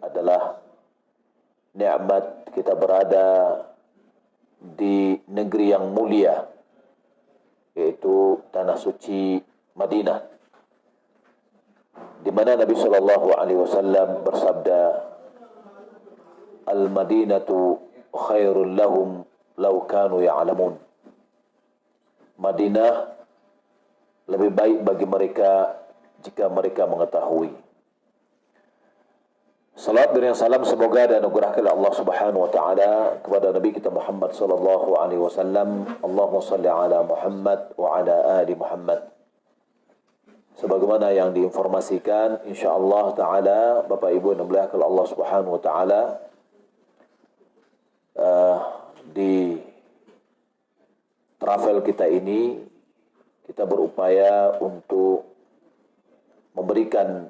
adalah nikmat kita berada di negeri yang mulia, yaitu tanah suci Madinah, di mana Nabi sallallahu alaihi wasallam bersabda, "Al-Madinatu khairul lahum law kanu ya'lamun." Madinah lebih baik bagi mereka jika mereka mengetahui. Salat dan salam semoga dan anugerah oleh Allah Subhanahu wa taala kepada Nabi kita Muhammad sallallahu alaihi wasallam. Allahumma shalli ala Muhammad wa ala ali Muhammad. Sebagaimana yang diinformasikan, insyaallah taala Bapak Ibu yang dimuliakan Allah Subhanahu wa taala, di travel kita ini kita berupaya untuk memberikan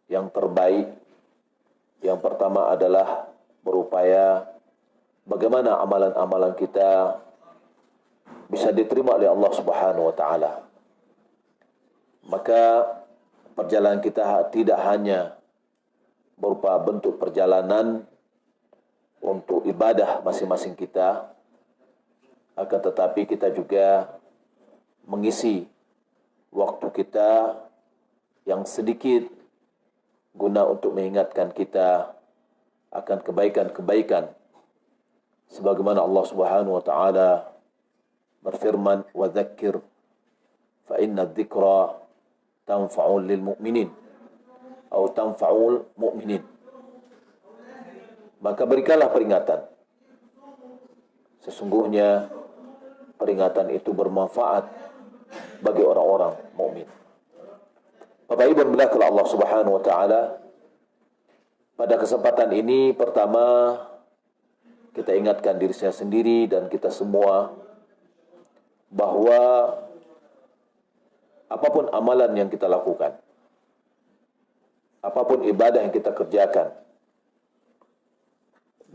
yang terbaik. Yang pertama adalah berupaya bagaimana amalan-amalan kita bisa diterima oleh Allah Subhanahu wa taala. Maka perjalanan kita tidak hanya berupa bentuk perjalanan untuk ibadah masing-masing kita, akan tetapi kita juga mengisi waktu kita yang sedikit guna untuk mengingatkan kita akan kebaikan-kebaikan. Sebagaimana Allah Subhanahu wa taala berfirman, "Wa dzakir fa inna dzikra tanfa'ul lil mu'minin." Atau tanfa'ul mu'minin. Maka berikanlah peringatan. Sesungguhnya peringatan itu bermanfaat bagi orang-orang mukmin. Bapak Ibu yang dimuliakan Allah Subhanahu wa taala, pada kesempatan ini pertama kita ingatkan diri saya sendiri dan kita semua bahwa apapun amalan yang kita lakukan, apapun ibadah yang kita kerjakan,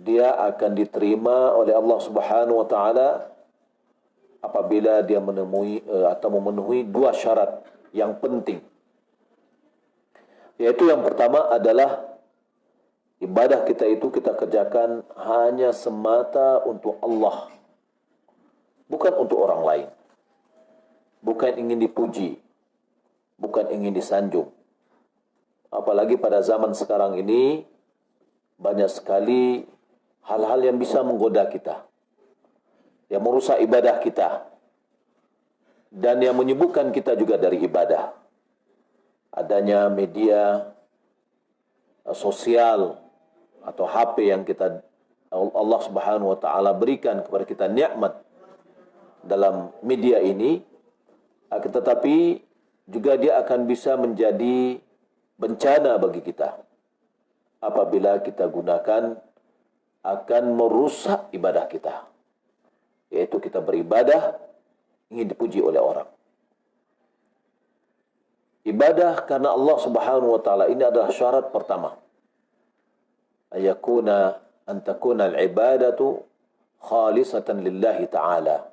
dia akan diterima oleh Allah Subhanahu wa taala apabila dia memenuhi dua syarat yang penting. Yaitu yang pertama adalah ibadah kita itu kita kerjakan hanya semata untuk Allah, bukan untuk orang lain, bukan ingin dipuji, bukan ingin disanjung. Apalagi pada zaman sekarang ini banyak sekali hal-hal yang bisa menggoda kita, yang merusak ibadah kita, dan yang menyibukkan kita juga dari ibadah. Adanya media sosial atau HP yang kita Allah Subhanahu wa taala berikan kepada kita nikmat dalam media ini, tetapi juga dia akan bisa menjadi bencana bagi kita apabila kita gunakan, akan merusak ibadah kita, yaitu kita beribadah ingin dipuji oleh orang. Ibadah karena Allah Subhanahu wa taala ini adalah syarat pertama. Ayakuna antakuna al-ibadatu khalisatan lillahi ta'ala.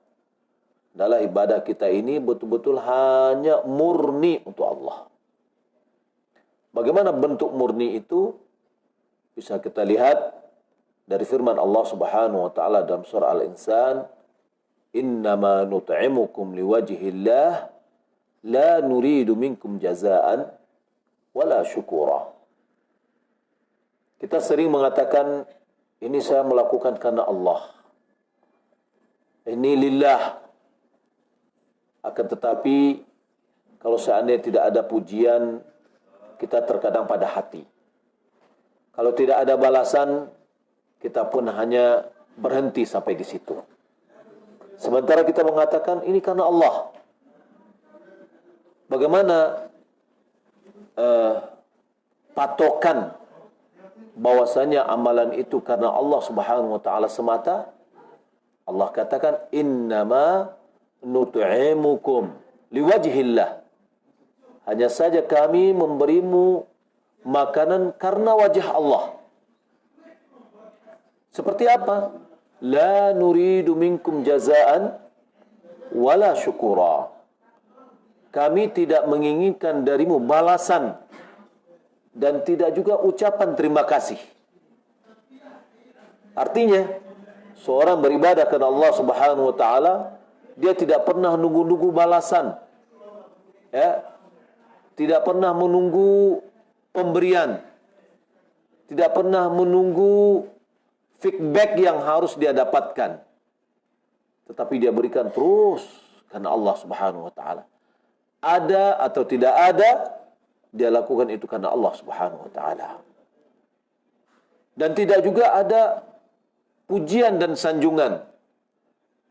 Adalah ibadah kita ini betul-betul hanya murni untuk Allah. Bagaimana bentuk murni itu? Bisa kita lihat dari firman Allah Subhanahu wa taala dalam surah Al-Insan, "Innama nut'imukum liwajhillah la nuridu minkum jazaan wala syukura." Kita sering mengatakan, ini saya melakukan karena Allah, ini lillah. Akan tetapi kalau seandainya tidak ada pujian, kita terkadang pada hati. Kalau tidak ada balasan, kita pun hanya berhenti sampai di situ. Sementara kita mengatakan ini karena Allah. Bagaimana patokan bahwasanya amalan itu karena Allah Subhanahu wa taala semata? Allah katakan, "Innama nut'imukum liwajhillah." Hanya saja kami memberimu makanan karena wajah Allah. Seperti apa? La nuridu minkum jazaan wala syukura. Kami tidak menginginkan darimu balasan, dan tidak juga ucapan terima kasih. Artinya, seorang beribadah kepada Allah Subhanahu wa taala, dia tidak pernah nunggu-nunggu balasan. Ya. Tidak pernah menunggu pemberian. Tidak pernah menunggu feedback yang harus dia dapatkan. Tetapi dia berikan terus karena Allah Subhanahu wa taala. Ada atau tidak ada, dia lakukan itu karena Allah Subhanahu wa taala. Dan tidak juga ada pujian dan sanjungan,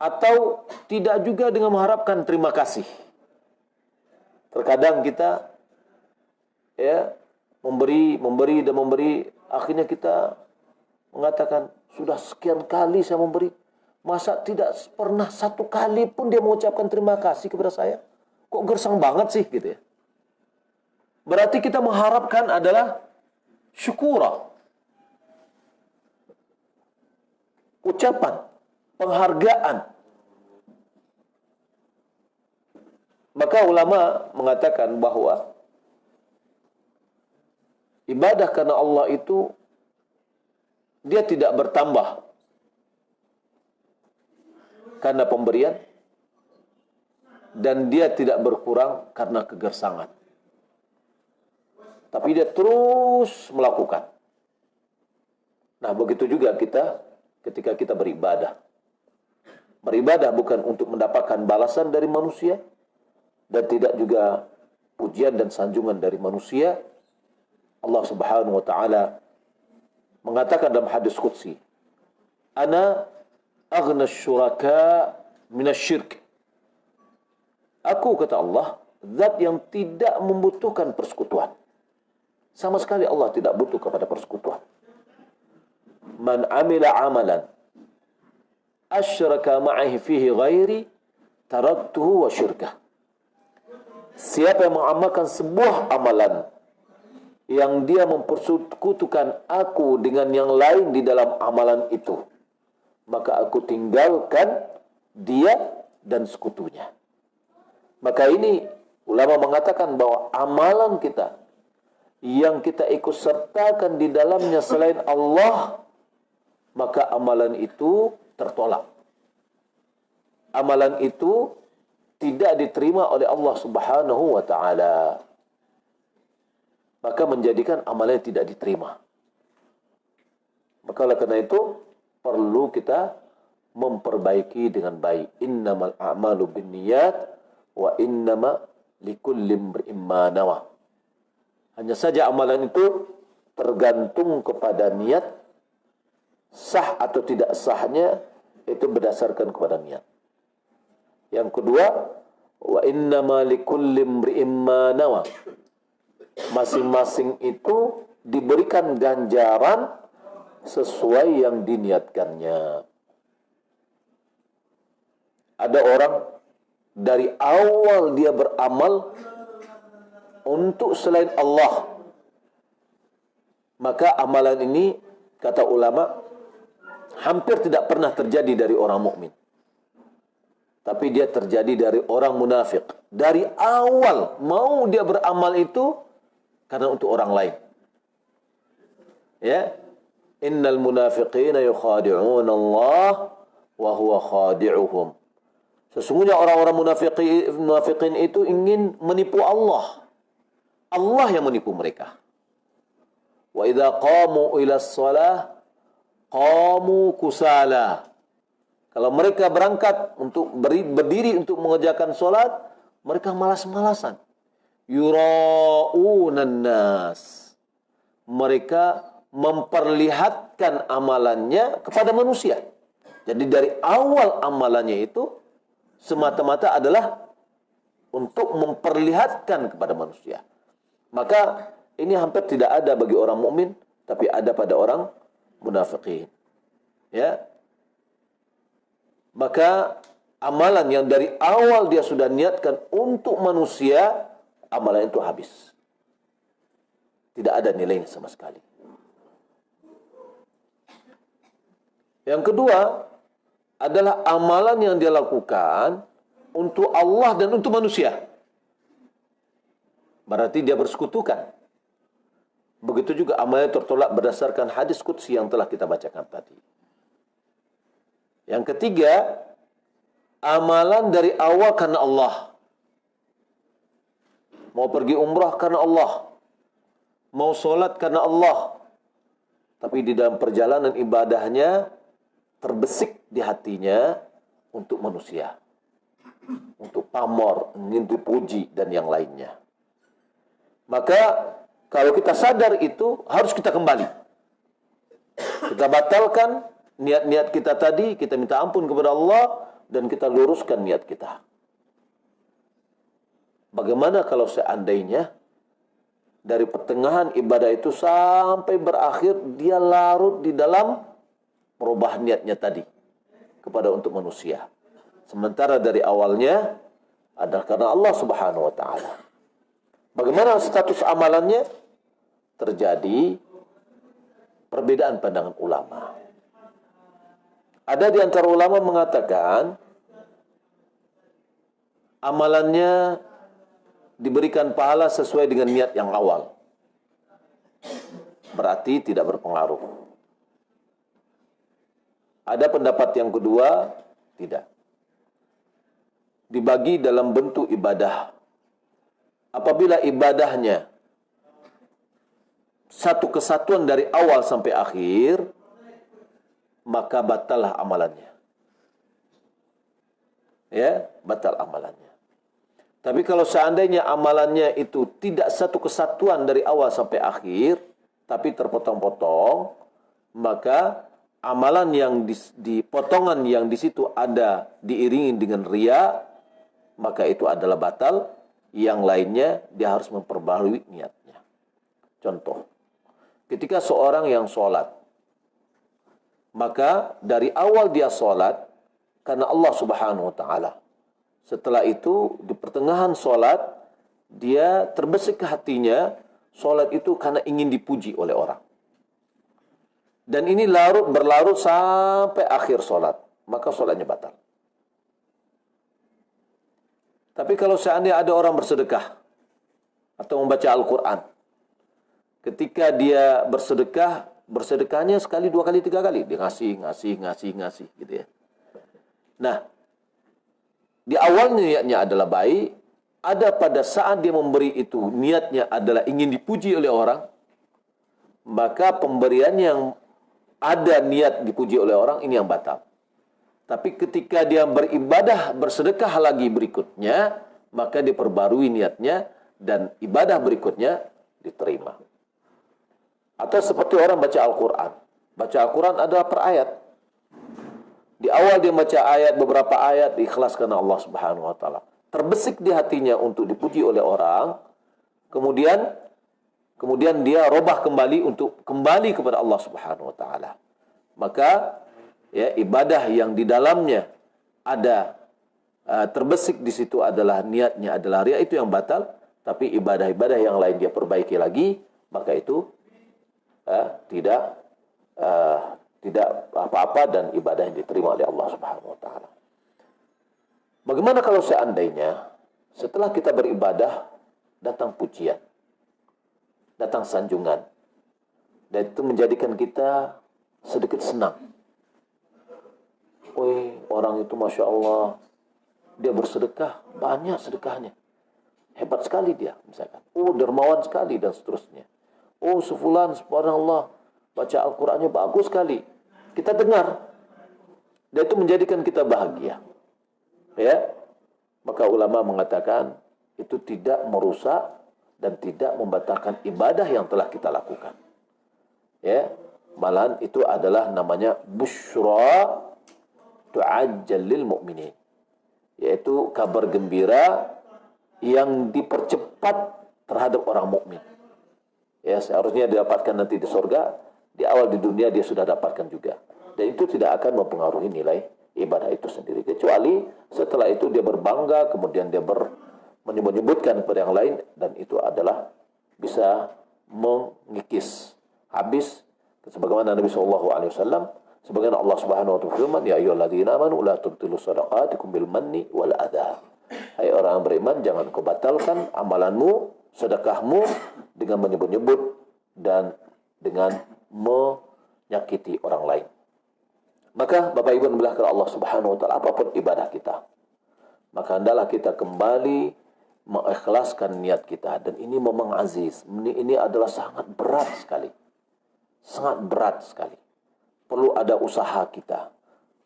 atau tidak juga dengan mengharapkan terima kasih. Terkadang kita memberi, akhirnya kita mengatakan, sudah sekian kali saya memberi, masa tidak pernah satu kali pun dia mengucapkan terima kasih kepada saya? Kok gersang banget sih gitu ya. Berarti kita mengharapkan adalah syukura, ucapan, penghargaan. Maka ulama mengatakan bahwa ibadah karena Allah itu dia tidak bertambah karena pemberian, dan dia tidak berkurang karena kegersangan. Tapi dia terus melakukan. Nah, begitu juga kita ketika kita beribadah. Beribadah bukan untuk mendapatkan balasan dari manusia, dan tidak juga pujian dan sanjungan dari manusia. Allah Subhanahu wa taala mengatakan dalam hadis qudsi, "Ana aghna syuraka minasyirk." Aku, kata Allah, zat yang tidak membutuhkan persekutuan. Sama sekali Allah tidak butuh kepada persekutuan. Man amila amalan asyraka ma'ihi fihi ghairi taraktuhu wa syirkah. Siapa yang mengamalkan sebuah amalan yang dia mempersekutukan aku dengan yang lain di dalam amalan itu, maka aku tinggalkan dia dan sekutunya. Maka ini ulama mengatakan bahwa amalan kita yang kita ikut sertakan di dalamnya selain Allah, maka amalan itu tertolak. Amalan itu tidak diterima oleh Allah Subhanahu wa taala. Maka menjadikan amalan tidak diterima. Maka oleh karena itu perlu kita memperbaiki dengan baik. Innamal a'malu binniyat wa innama likulli imri'in ma nawa. Hanya saja amalan itu tergantung kepada niat, sah atau tidak sahnya itu berdasarkan kepada niat. Yang kedua, wa innama likulli imri'in ma nawa. Masing-masing itu diberikan ganjaran sesuai yang diniatkannya. Ada orang dari awal dia beramal untuk selain Allah, maka amalan ini, kata ulama, hampir tidak pernah terjadi dari orang mukmin. Tapi dia terjadi dari orang munafik. Dari awal mau dia beramal itu karena untuk orang lain. Ya, innal munafiqina yukhadi'un Allah wa huwa khadi'uhum. Sesungguhnya orang-orang munafikin itu ingin menipu Allah. Allah yang menipu mereka. Wa idza qamu ila shalah qamu kusala. Kalau mereka berangkat untuk berdiri untuk mengerjakan salat, mereka malas-malasan. Yura'unan nas. Mereka memperlihatkan amalannya kepada manusia. Jadi dari awal amalannya itu semata-mata adalah untuk memperlihatkan kepada manusia. Maka ini hampir tidak ada bagi orang mukmin, tapi ada pada orang munafikin. Ya. Maka amalan yang dari awal dia sudah niatkan untuk manusia, amalan itu habis. Tidak ada nilainya sama sekali. Yang kedua adalah amalan yang dia lakukan untuk Allah dan untuk manusia. Berarti dia bersekutukan. Begitu juga amalnya tertolak berdasarkan hadis qudsi yang telah kita bacakan tadi. Yang ketiga, amalan dari awal karena Allah. Mau pergi umrah karena Allah. Mau sholat karena Allah. Tapi di dalam perjalanan ibadahnya terbesik di hatinya untuk manusia. Untuk pamor, ingin dipuji dan yang lainnya. Maka kalau kita sadar itu, harus kita kembali. Kita batalkan niat-niat kita tadi, kita minta ampun kepada Allah, dan kita luruskan niat kita. Bagaimana kalau seandainya dari pertengahan ibadah itu sampai berakhir, dia larut di dalam merubah niatnya tadi kepada untuk manusia. Sementara dari awalnya adalah karena Allah Subhanahu wa Ta'ala. Bagaimana status amalannya? Terjadi perbedaan pandangan ulama. Ada di antara ulama mengatakan amalannya diberikan pahala sesuai dengan niat yang awal. Berarti tidak berpengaruh. Ada pendapat yang kedua, tidak. Dibagi dalam bentuk ibadah. Apabila ibadahnya satu kesatuan dari awal sampai akhir, maka batallah amalannya. Ya, batal amalannya. Tapi kalau seandainya amalannya itu tidak satu kesatuan dari awal sampai akhir, tapi terpotong-potong, maka amalan yang di potongan yang di situ ada diiringi dengan riya, maka itu adalah batal. Yang lainnya dia harus memperbaharui niatnya. Contoh, ketika seorang yang sholat, maka dari awal dia sholat karena Allah Subhanahu wa Ta'ala. Setelah itu di pertengahan sholat dia terbesik ke hatinya sholat itu karena ingin dipuji oleh orang. Dan ini berlarut sampai akhir sholat, maka sholatnya batal. Tapi kalau seandainya ada orang bersedekah atau membaca Al-Quran, ketika dia bersedekah, bersedekahnya sekali, dua kali, tiga kali. Dia ngasih, gitu ya. Nah, di awal niatnya adalah baik, ada pada saat dia memberi itu, niatnya adalah ingin dipuji oleh orang, maka pemberian yang ada niat dipuji oleh orang, ini yang batal. Tapi ketika dia beribadah, bersedekah lagi berikutnya, maka diperbarui niatnya, dan ibadah berikutnya diterima. Atau seperti orang baca Al-Quran. Baca Al-Quran adalah per ayat. Di awal dia baca ayat, beberapa ayat, ikhlas karena Allah Subhanahu wa Ta'ala. Terbesik di hatinya untuk dipuji oleh orang, kemudian dia robah kembali untuk kembali kepada Allah Subhanahu wa Ta'ala. Maka ya, ibadah yang di dalamnya ada terbesik di situ adalah niatnya adalah riya, itu yang batal. Tapi ibadah-ibadah yang lain dia perbaiki lagi, maka itu tidak apa-apa dan ibadah yang diterima oleh Allah Subhanahu wa Ta'ala. Bagaimana kalau seandainya setelah kita beribadah datang pujian, datang sanjungan, dan itu menjadikan kita sedikit senang. Wih, orang itu Masya Allah, dia bersedekah, banyak sedekahnya. Hebat sekali dia, misalkan. Oh, dermawan sekali, dan seterusnya. Oh, sefulan, subhanallah, baca Al-Qurannya bagus sekali. Kita dengar. Dan itu menjadikan kita bahagia. Ya, maka ulama mengatakan, itu tidak merusak dan tidak membatalkan ibadah yang telah kita lakukan. Ya, malahan itu adalah namanya busyra tu'ajjal lil mu'minin, yaitu kabar gembira yang dipercepat terhadap orang mukmin. Ya, seharusnya didapatkan nanti di surga, di awal di dunia dia sudah dapatkan juga. Dan itu tidak akan mempengaruhi nilai ibadah itu sendiri. Kecuali setelah itu dia berbangga, kemudian dia menyebutkan kepada yang lain, dan itu adalah bisa mengikis habis. Sebagaimana Nabi SAW, sebagaimana Allah Subhanahu wa Ta'ala firman, ya ayyuhalladzina amanu la tubtilu shadaqatikum bil manni wal adha. Hai orang beriman, jangan kau batalkan amalanmu, sedekahmu dengan menyebut-nyebut dan dengan menyakiti orang lain. Maka Bapak Ibu memilahkan Allah Subhanahu wa taala, apapun ibadah kita, maka hendaklah kita kembali mengikhlaskan niat kita. Dan ini memang aziz, ini adalah sangat berat sekali. Sangat berat sekali. Perlu ada usaha kita.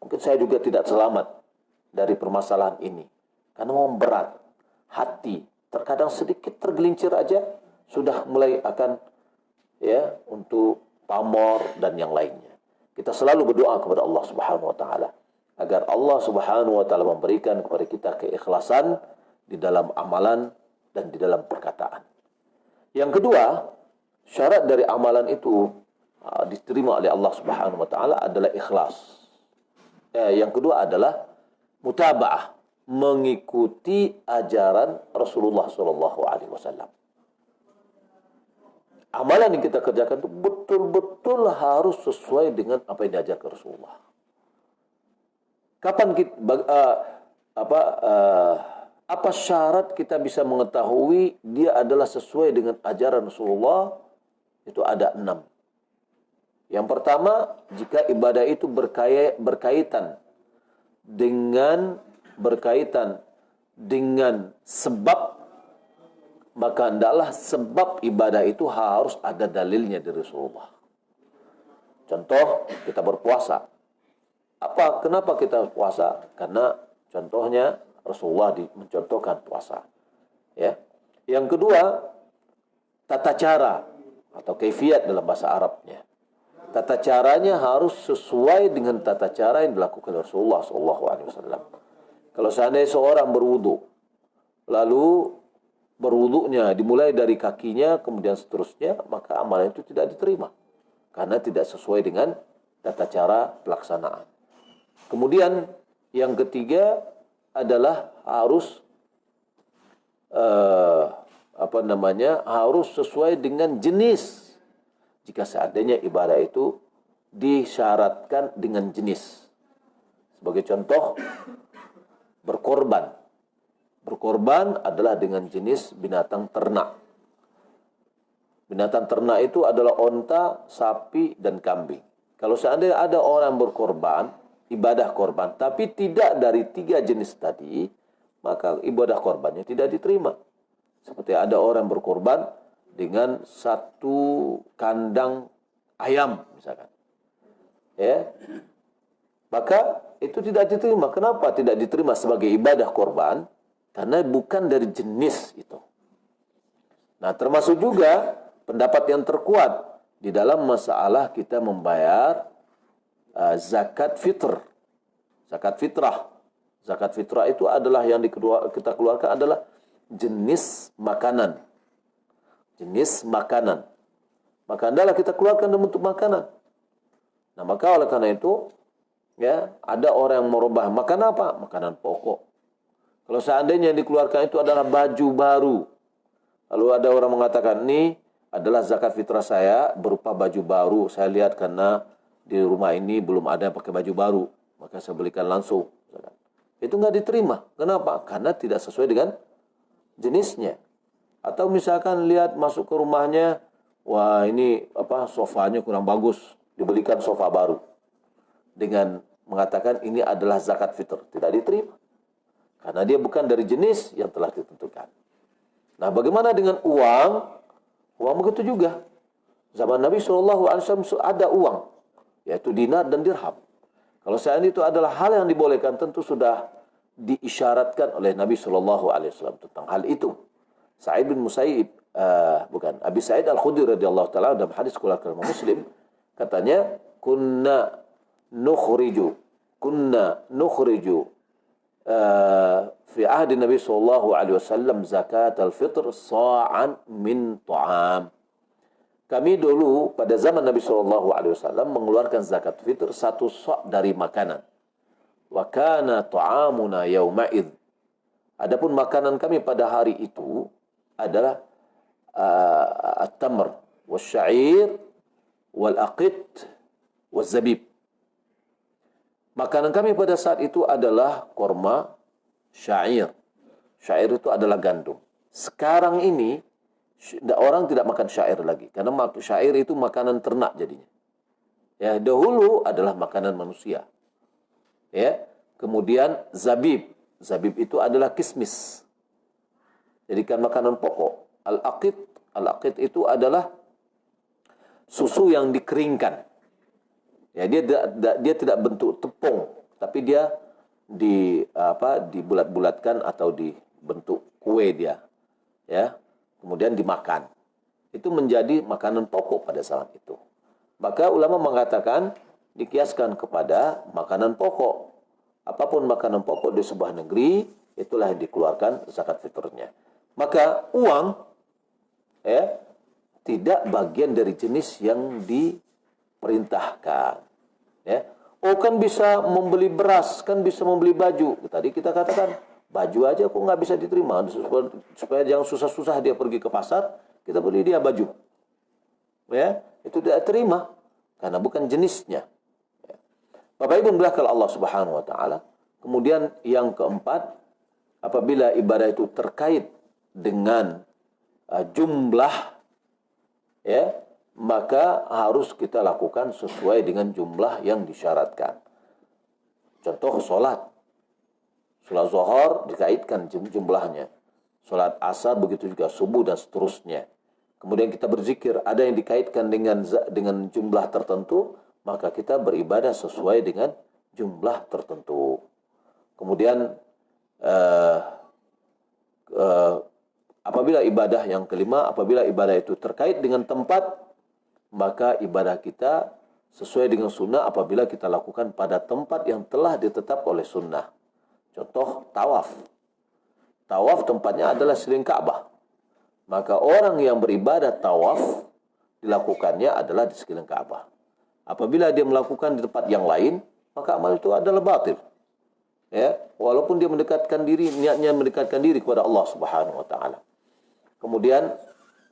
Mungkin saya juga tidak selamat dari permasalahan ini, karena memang berat. Hati terkadang sedikit tergelincir aja sudah mulai akan untuk pamor dan yang lainnya. Kita selalu berdoa kepada Allah Subhanahu wa taala agar Allah Subhanahu wa taala memberikan kepada kita keikhlasan di dalam amalan dan di dalam perkataan. Yang kedua, syarat dari amalan itu diterima oleh Allah Subhanahu wa taala adalah ikhlas. Yang kedua adalah mutaba'ah, mengikuti ajaran Rasulullah sallallahu alaihi wasallam. Amalan yang kita kerjakan itu betul-betul harus sesuai dengan apa yang diajarkan Rasulullah. Kapan kita, apa syarat kita bisa mengetahui dia adalah sesuai dengan ajaran Rasulullah? Itu ada 6. Yang pertama, jika ibadah itu berkaitan dengan sebab, maka hendaklah sebab ibadah itu harus ada dalilnya dari Rasulullah. Contoh, kita berpuasa. Kenapa kita puasa? Karena contohnya Rasulullah mencontohkan puasa. Ya. Yang kedua, tata cara atau kaifiat dalam bahasa Arabnya. Tata caranya harus sesuai dengan tata cara yang dilakukan oleh Rasulullah SAW. Kalau seandainya seorang berwudu, lalu berwudunya dimulai dari kakinya kemudian seterusnya, maka amalan itu tidak diterima karena tidak sesuai dengan tata cara pelaksanaan. Kemudian yang ketiga adalah harus harus sesuai dengan jenis. Jika seandainya ibadah itu disyaratkan dengan jenis. Sebagai contoh, berkorban. Berkorban adalah dengan jenis binatang ternak. Binatang ternak itu adalah onta, sapi, dan kambing. Kalau seandainya ada orang berkorban, ibadah korban, tapi tidak dari 3 jenis tadi, maka ibadah korbannya tidak diterima. Seperti ada orang berkorban dengan 1 kandang ayam, misalkan. Maka itu tidak diterima. Kenapa tidak diterima sebagai ibadah korban? Karena bukan dari jenis itu. Nah, termasuk juga pendapat yang terkuat di dalam masalah kita membayar zakat fitr. Zakat fitrah. Zakat fitrah itu adalah yang kita keluarkan adalah jenis makanan. Jenis makanan. Maka hendaklah kita keluarkan dalam bentuk makanan. Nah, maka oleh karena itu, ada orang yang merubah makan apa? Makanan pokok. Kalau seandainya yang dikeluarkan itu adalah baju baru, lalu ada orang mengatakan, ini adalah zakat fitrah saya berupa baju baru. Saya lihat karena di rumah ini belum ada yang pakai baju baru, maka saya belikan langsung. Itu nggak diterima. Kenapa? Karena tidak sesuai dengan jenisnya. Atau misalkan lihat masuk ke rumahnya, wah ini sofanya kurang bagus, dibelikan sofa baru. Dengan mengatakan ini adalah zakat fitr, tidak diterima. Karena dia bukan dari jenis yang telah ditentukan. Nah, bagaimana dengan uang? Uang begitu juga. Zaman Nabi SAW ada uang, yaitu dinar dan dirham. Kalau seandainya itu adalah hal yang dibolehkan, tentu sudah diisyaratkan oleh Nabi SAW tentang hal itu. Sa'id bin Musayyib, Abi Sa'id Al-Khudri radhiyallahu taala dalam hadis riwayat Muslim, katanya kunna nukhriju fi ahdi Nabi sallallahu alaihi wasallam zakat al-fitr sa'an min ta'am. Kami dulu pada zaman Nabi sallallahu alaihi wasallam mengeluarkan zakat fitr 1 sa' dari makanan. Wa kana ta'amuna yauma'id. Adapun makanan kami pada hari itu adalah at-tamr wasya'ir wal-aqit waz-zabib. Makanan kami pada saat itu adalah korma, syair. Syair itu adalah gandum. Sekarang ini Orang tidak makan syair lagi, karena syair itu makanan ternak jadinya. Ya, dahulu adalah makanan manusia. Ya, kemudian zabib. Zabib itu adalah kismis. Jadikan makanan pokok. Al-aqid itu adalah susu yang dikeringkan. Ya, dia tidak bentuk tepung, tapi dia dibulat-bulatkan atau dibentuk kue dia. Ya, kemudian dimakan. Itu menjadi makanan pokok pada saat itu. Maka ulama mengatakan dikiaskan kepada makanan pokok. Apapun makanan pokok di sebuah negeri, itulah yang dikeluarkan zakat fitrnya. Maka uang ya tidak bagian dari jenis yang diperintahkan. Ya. Oh, kan bisa membeli beras, kan bisa membeli baju. Tadi kita katakan baju aja kok nggak bisa diterima. Supaya jangan susah-susah dia pergi ke pasar, kita beli dia baju. Ya, itu tidak terima karena bukan jenisnya. Ya. Bapak Ibu belakang Allah Subhanahu wa taala. Kemudian yang keempat, apabila ibadah itu terkait dengan jumlah, ya, maka harus kita lakukan sesuai dengan jumlah yang disyaratkan. Contoh sholat zuhur dikaitkan jumlahnya. Sholat asar begitu juga, subuh dan seterusnya. Kemudian kita berzikir, ada yang dikaitkan dengan jumlah tertentu, maka kita beribadah sesuai dengan jumlah tertentu. Kemudian apabila ibadah yang kelima, apabila ibadah itu terkait dengan tempat, maka ibadah kita sesuai dengan sunnah apabila kita lakukan pada tempat yang telah ditetapkan oleh sunnah. Contoh tawaf. Tawaf tempatnya adalah sekeliling Ka'bah. Maka orang yang beribadah tawaf dilakukannya adalah di sekeliling Ka'bah. Apabila dia melakukan di tempat yang lain, maka amal itu adalah batil. Ya, walaupun dia mendekatkan diri, niatnya mendekatkan diri kepada Allah Subhanahu wa taala. Kemudian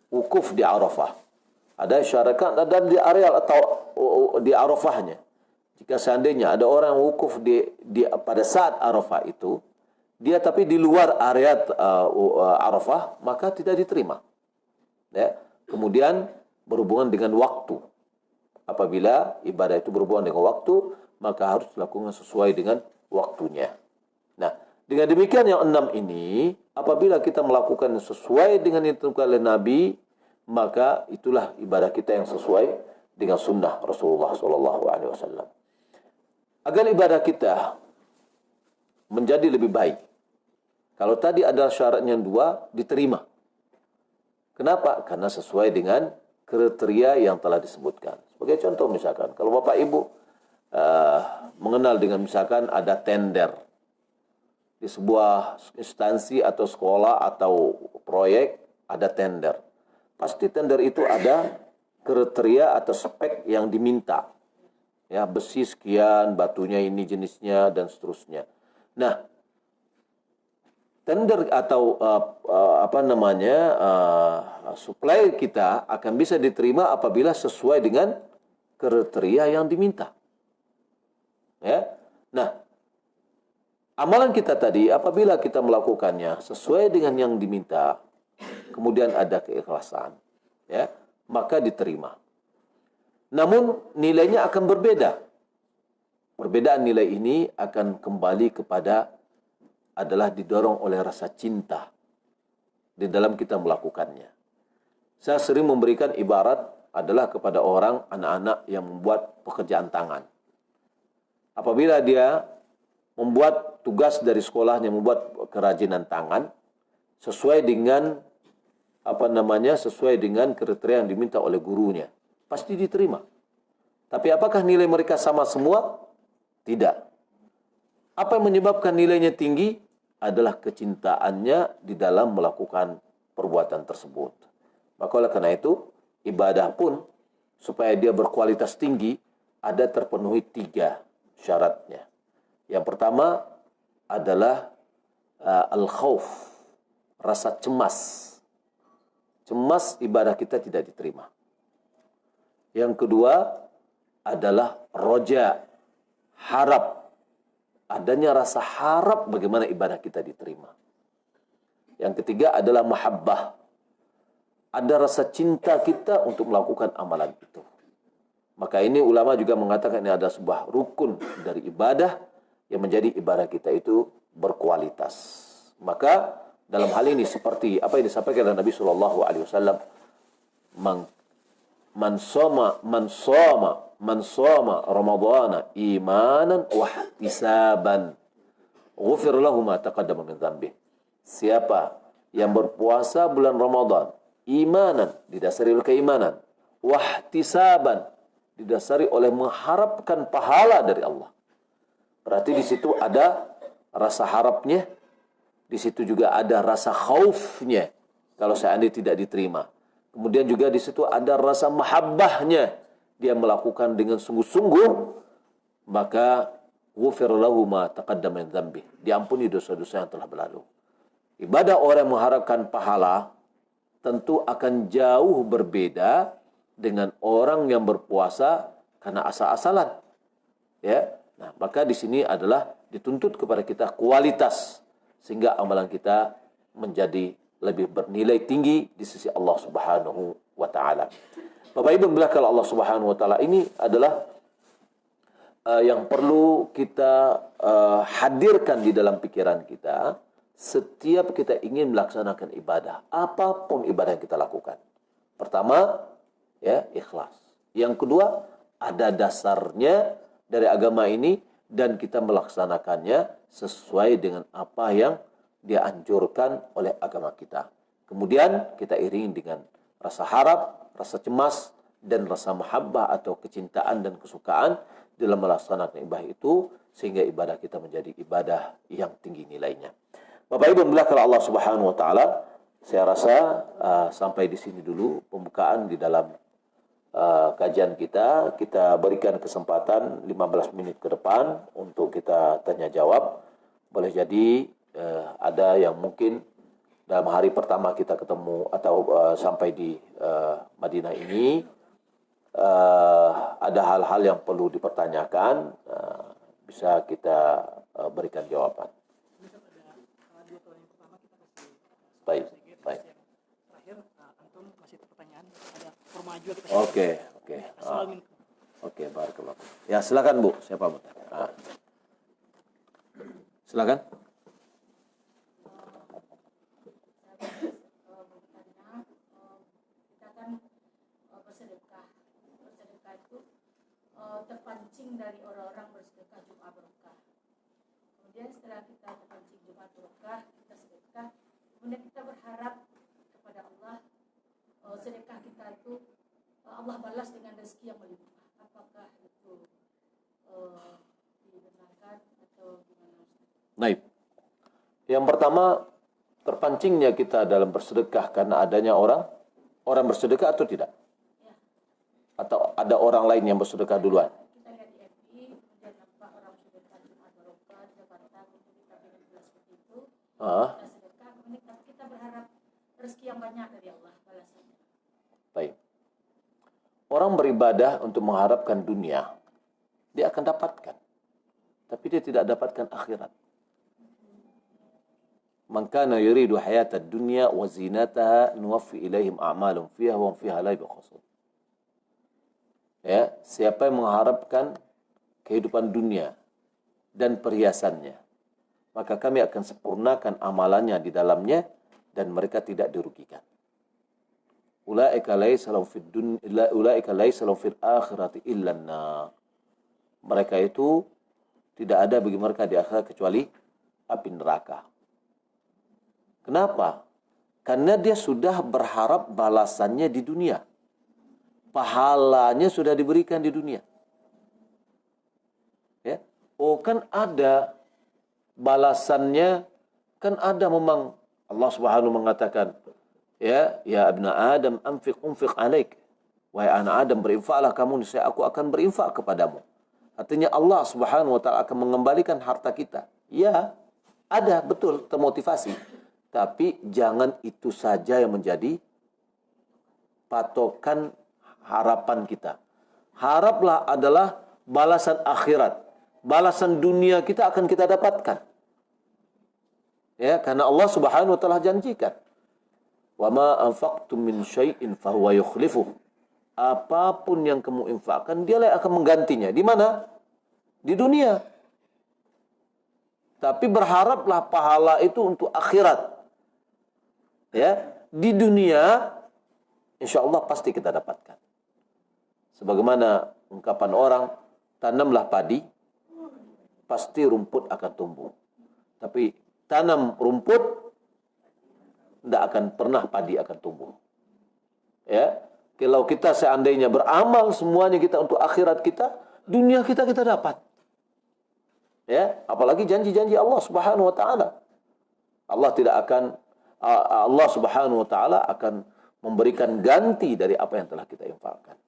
wukuf di Arafah. Ada syarakat dan di areal atau di Arafahnya. Jika seandainya ada orang wukuf pada saat Arafah itu, dia tapi di luar area Arafah, maka tidak diterima. Ya. Kemudian berhubungan dengan waktu. Apabila ibadah itu berhubungan dengan waktu, maka harus dilakukan sesuai dengan waktunya. Nah, dengan demikian yang 6 ini, apabila kita melakukan sesuai dengan yang ditentukan oleh Nabi, maka itulah ibadah kita yang sesuai dengan sunnah Rasulullah SAW. Agar ibadah kita menjadi lebih baik. Kalau tadi ada syaratnya 2, diterima. Kenapa? Karena sesuai dengan kriteria yang telah disebutkan. Sebagai contoh misalkan, kalau Bapak Ibu mengenal dengan misalkan ada tender di sebuah instansi atau sekolah atau proyek, ada tender. Pasti tender itu ada kriteria atau spek yang diminta. Ya, besi sekian, batunya ini jenisnya dan seterusnya. Nah, tender atau supply kita akan bisa diterima apabila sesuai dengan kriteria yang diminta. Ya. Nah, amalan kita tadi apabila kita melakukannya sesuai dengan yang diminta, kemudian ada keikhlasan, ya, maka diterima. Namun nilainya akan berbeda. Perbedaan nilai ini akan kembali kepada adalah didorong oleh rasa cinta di dalam kita melakukannya. Saya sering memberikan ibarat adalah kepada orang, anak-anak yang membuat pekerjaan tangan. Apabila dia membuat tugas dari sekolahnya, membuat kerajinan tangan sesuai dengan sesuai dengan kriteria yang diminta oleh gurunya, pasti diterima. Tapi apakah nilai mereka sama semua? Tidak. Apa yang menyebabkan nilainya tinggi adalah kecintaannya di dalam melakukan perbuatan tersebut. Maka oleh karena itu, ibadah pun supaya dia berkualitas tinggi ada terpenuhi 3 syaratnya. Yang pertama adalah al-khauf, rasa cemas. Cemas ibadah kita tidak diterima. Yang kedua adalah roja, harap. Adanya rasa harap bagaimana ibadah kita diterima. Yang ketiga adalah mahabbah. ada rasa cinta kita untuk melakukan amalan itu. Maka ini ulama juga mengatakan ini ada sebuah rukun dari ibadah yang menjadi ibadah kita itu berkualitas. Maka dalam hal ini seperti apa yang disampaikan oleh Nabi Shallallahu Alaihi Wasallam, man soma Ramadhana imanan wa ihtisaban ghufir lahu ma taqaddama min dzambih. Siapa yang berpuasa bulan Ramadan imanan, didasari oleh keimanan, wa ihtisaban, didasari oleh mengharapkan pahala dari Allah. Berarti di situ ada rasa harapnya, di situ juga ada rasa khaufnya kalau seandainya tidak diterima. Kemudian juga di situ ada rasa mahabbahnya, dia melakukan dengan sungguh-sungguh, maka ghufir lahu ma taqaddama min dzambih, diampuni dosa-dosa yang telah berlalu. Ibadah orang yang mengharapkan pahala tentu akan jauh berbeda dengan orang yang berpuasa karena asal-asalan. Ya. Nah, maka di sini adalah dituntut kepada kita kualitas sehingga amalan kita menjadi lebih bernilai tinggi di sisi Allah Subhanahu wa taala. Bapak Ibu belakang Allah Subhanahu wa taala, ini adalah yang perlu kita hadirkan di dalam pikiran kita setiap kita ingin melaksanakan ibadah, apapun ibadah yang kita lakukan. Pertama, ya, ikhlas. Yang kedua, ada dasarnya dari agama ini dan kita melaksanakannya sesuai dengan apa yang dianjurkan oleh agama kita. Kemudian kita iringi dengan rasa harap, rasa cemas, dan rasa mahabbah atau kecintaan dan kesukaan dalam melaksanakan ibadah itu, sehingga ibadah kita menjadi ibadah yang tinggi nilainya. Bapak Ibu belakang Allah Subhanahu wa taala, saya rasa sampai di sini dulu pembukaan di dalam kajian kita. Kita berikan kesempatan 15 menit ke depan untuk kita tanya jawab. Boleh jadi ada yang mungkin dalam hari pertama kita ketemu atau sampai di Madinah ini ada hal-hal yang perlu dipertanyakan, bisa kita berikan jawaban. Baik, baik. Terakhir, antum masih pertanyaan, ada formal juga kita. Oke. Oke, barakallah. Ya, silakan Bu, siapa Bu? Silakan. Kita kan bersedekah itu terpancing dari orang-orang bersedekah Jumat Berkah. Kemudian setelah kita terpancing Jumat Berkah, kita sedekah, kemudian kita berharap kepada Allah sedekah kita itu Allah balas dengan rezeki yang melimpah. Apakah itu dibenarkan atau gimana? Baik. Yang pertama, terpancingnya kita dalam bersedekah karena adanya orang bersedekah atau tidak? Ya. Atau ada orang lain yang bersedekah duluan? Kita lihat di FB, kemudian nampak orang sedekah Jumat Barokah di Jakarta, kemudian kita bilang seperti itu. Kita sedekah, kemudian kita berharap rezeki yang banyak dari Allah balasannya. Baik. Orang beribadah untuk mengharapkan dunia, dia akan dapatkan. Tapi dia tidak dapatkan akhirat. Man kana yuridu hayatad dunya wa zinataha nuwaffi ilaihim a'malahum fiha wa hum fiha la yubkhasun. Ya, siapa yang mengharapkan kehidupan dunia dan perhiasannya, maka kami akan sempurnakan amalannya di dalamnya dan mereka tidak dirugikan. Ulaika laysa lahum fid dunya ulaika laysa lahum fil akhirati illa an-nar. Mereka itu tidak ada bagi mereka di akhirat kecuali api neraka. Kenapa? Karena dia sudah berharap balasannya di dunia. Pahalanya sudah diberikan di dunia. Ya. Oh, kan ada balasannya, kan ada memang. Allah Subhanahu mengatakan, ya abna Adam unfiq alaik. Wahai anak Adam, berinfaklah kamu, niscaya aku akan berinfak kepadamu. Artinya Allah Subhanahu wa taala akan mengembalikan harta kita. Ya, ada, betul, termotivasi. Tapi jangan itu saja yang menjadi patokan harapan kita. Haraplah adalah balasan akhirat. Balasan dunia kita akan kita dapatkan. Ya, karena Allah Subhanahu wa taala janjikan. Wa ma anfaqtum min syai'in fahuwa yukhlifuh. Apapun yang kamu infakkan, dialah yang akan menggantinya. Di mana? Di dunia. Tapi berharaplah pahala itu untuk akhirat. Ya, di dunia insya Allah pasti kita dapatkan. Sebagaimana ungkapan orang, tanamlah padi, pasti rumput akan tumbuh. Tapi tanam rumput, tidak akan pernah padi akan tumbuh. Ya, kalau kita seandainya beramal semuanya kita untuk akhirat kita, dunia kita dapat. Ya, apalagi janji-janji Allah Subhanahu wa taala. Allah Subhanahu wa taala akan memberikan ganti dari apa yang telah kita infakkan.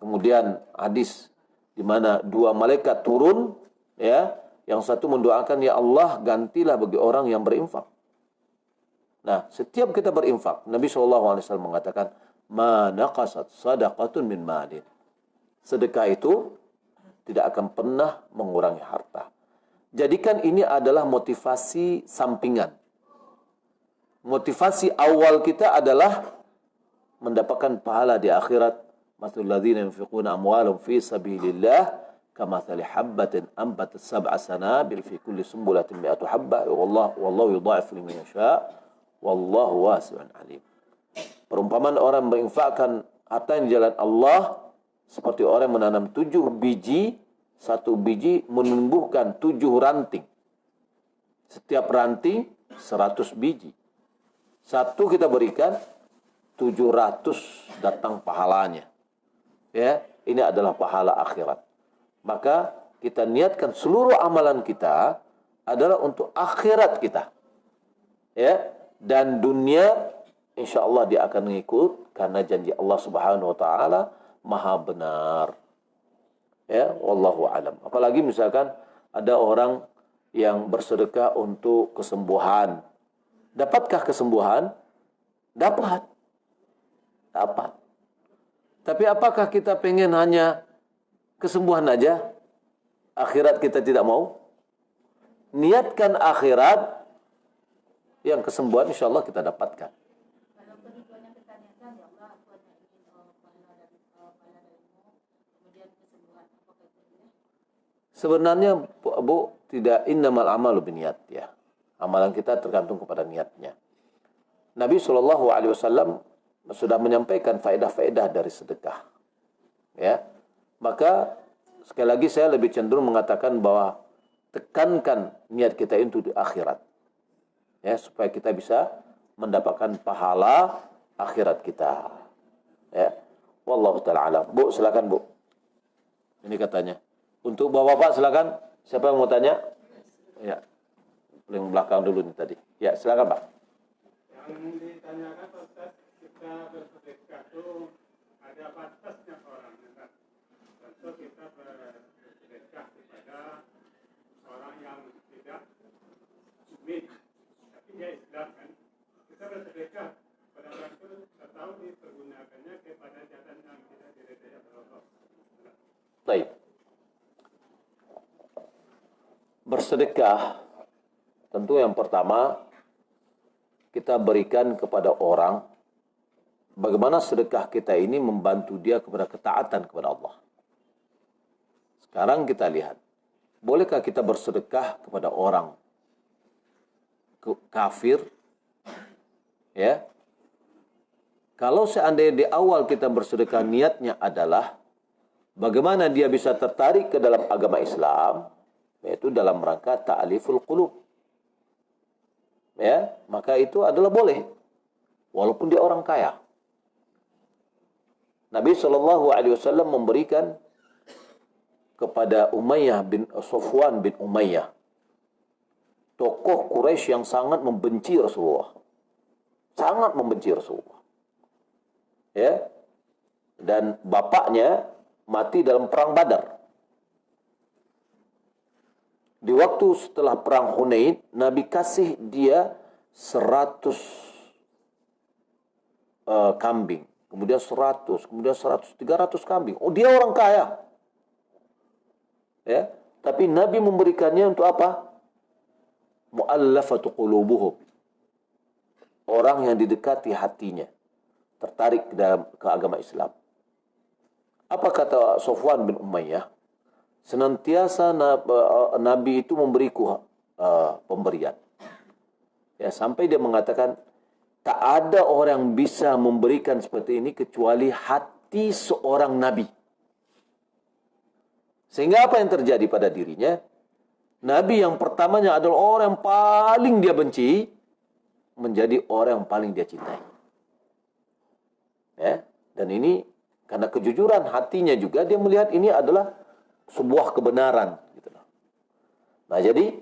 Kemudian hadis di mana dua malaikat turun, ya, yang satu mendoakan, ya Allah, gantilah bagi orang yang berinfak. Nah, setiap kita berinfak, Nabi SAW mengatakan, ma naqasat sadaqatun min malin. Sedekah itu tidak akan pernah mengurangi harta. Jadikan ini adalah motivasi sampingan. Motivasi awal kita adalah mendapatkan pahala di akhirat. Mathalul ladzina yunfiquna amwalahum fi sabilillah kamathali habbatin ambatat sab'a sanabil fi kulli sumbulatin mi'atu habbah wallahu yudha'ifu liman yasha' wallahu wasi'un alim. Perumpamaan orang menginfakkan harta di jalan Allah seperti orang menanam 7 biji, satu biji menumbuhkan 7 ranting. Setiap ranting 100 biji. Satu kita berikan, 700 datang pahalanya. Ya, ini adalah pahala akhirat. Maka kita niatkan seluruh amalan kita adalah untuk akhirat kita. Ya, dan dunia insya Allah dia akan mengikut karena janji Allah Subhanahu wa taala maha benar. Ya, wallahu alam. Apalagi misalkan ada orang yang bersedekah untuk kesembuhan. Dapatkah kesembuhan? Dapat. Tapi apakah kita pengen hanya kesembuhan aja? Akhirat kita tidak mau? Niatkan akhirat, yang kesembuhan insya Allah kita dapatkan. Kalau kedua-duanya kita niatkan, ya Allah, aku hanya ingin pahala darimu, kemudian kesembuhan, apakah itu boleh? Sebenarnya Bu, tidak, innamal amalu binniyat, ya. Amalan kita tergantung kepada niatnya. Nabi SAW sudah menyampaikan faedah-faedah dari sedekah. Ya. Maka sekali lagi saya lebih cenderung mengatakan bahwa tekankan niat kita itu di akhirat. Ya, supaya kita bisa mendapatkan pahala akhirat kita. Ya. Wallahu ta'ala alam. Bu, silakan Bu. Ini katanya. Untuk Bapak-bapak silakan. Siapa yang mau tanya? Ya. Paling belakang dulu nih tadi. Ya, silakan Pak. Yang ditanyakan Ustaz, kita bersedekah itu ada batasnya orang. Tentu kita bersedekah kepada orang yang tidak mukmin, tapi dia Islam kan. Kita bersedekah pada orang itu tahu dipergunakannya kepada jalan yang tidak diridhai oleh Allah. Baik. Bersedekah tentu yang pertama kita berikan kepada orang, bagaimana sedekah kita ini membantu dia kepada ketaatan kepada Allah. Sekarang kita lihat, bolehkah kita bersedekah kepada orang kafir? Ya. Kalau seandainya di awal kita bersedekah niatnya adalah bagaimana dia bisa tertarik ke dalam agama Islam, yaitu dalam rangka ta'aliful qulub. Ya, maka itu adalah boleh, walaupun dia orang kaya. Nabi SAW memberikan kepada Umayyah bin Safwan bin Umayyah, tokoh Quraisy yang sangat membenci Rasulullah, sangat membenci Rasulullah. Ya, dan bapaknya mati dalam perang Badar. Di waktu setelah perang Hunain, Nabi kasih dia 100 kambing. Kemudian 100, kemudian 100, 300 kambing. Oh, dia orang kaya. Ya, tapi Nabi memberikannya untuk apa? Mu'allafatu qulubuhum. orang yang didekati hatinya tertarik ke agama Islam. Apa kata Sofwan bin Umayyah? Senantiasa Nabi itu memberiku pemberian. Ya, sampai dia mengatakan, tak ada orang yang bisa memberikan seperti ini kecuali hati seorang Nabi. Sehingga apa yang terjadi pada dirinya? Nabi yang pertamanya adalah orang yang paling dia benci, menjadi orang yang paling dia cintai. Ya, dan ini karena kejujuran hatinya juga, dia melihat ini adalah sebuah kebenaran. Nah, jadi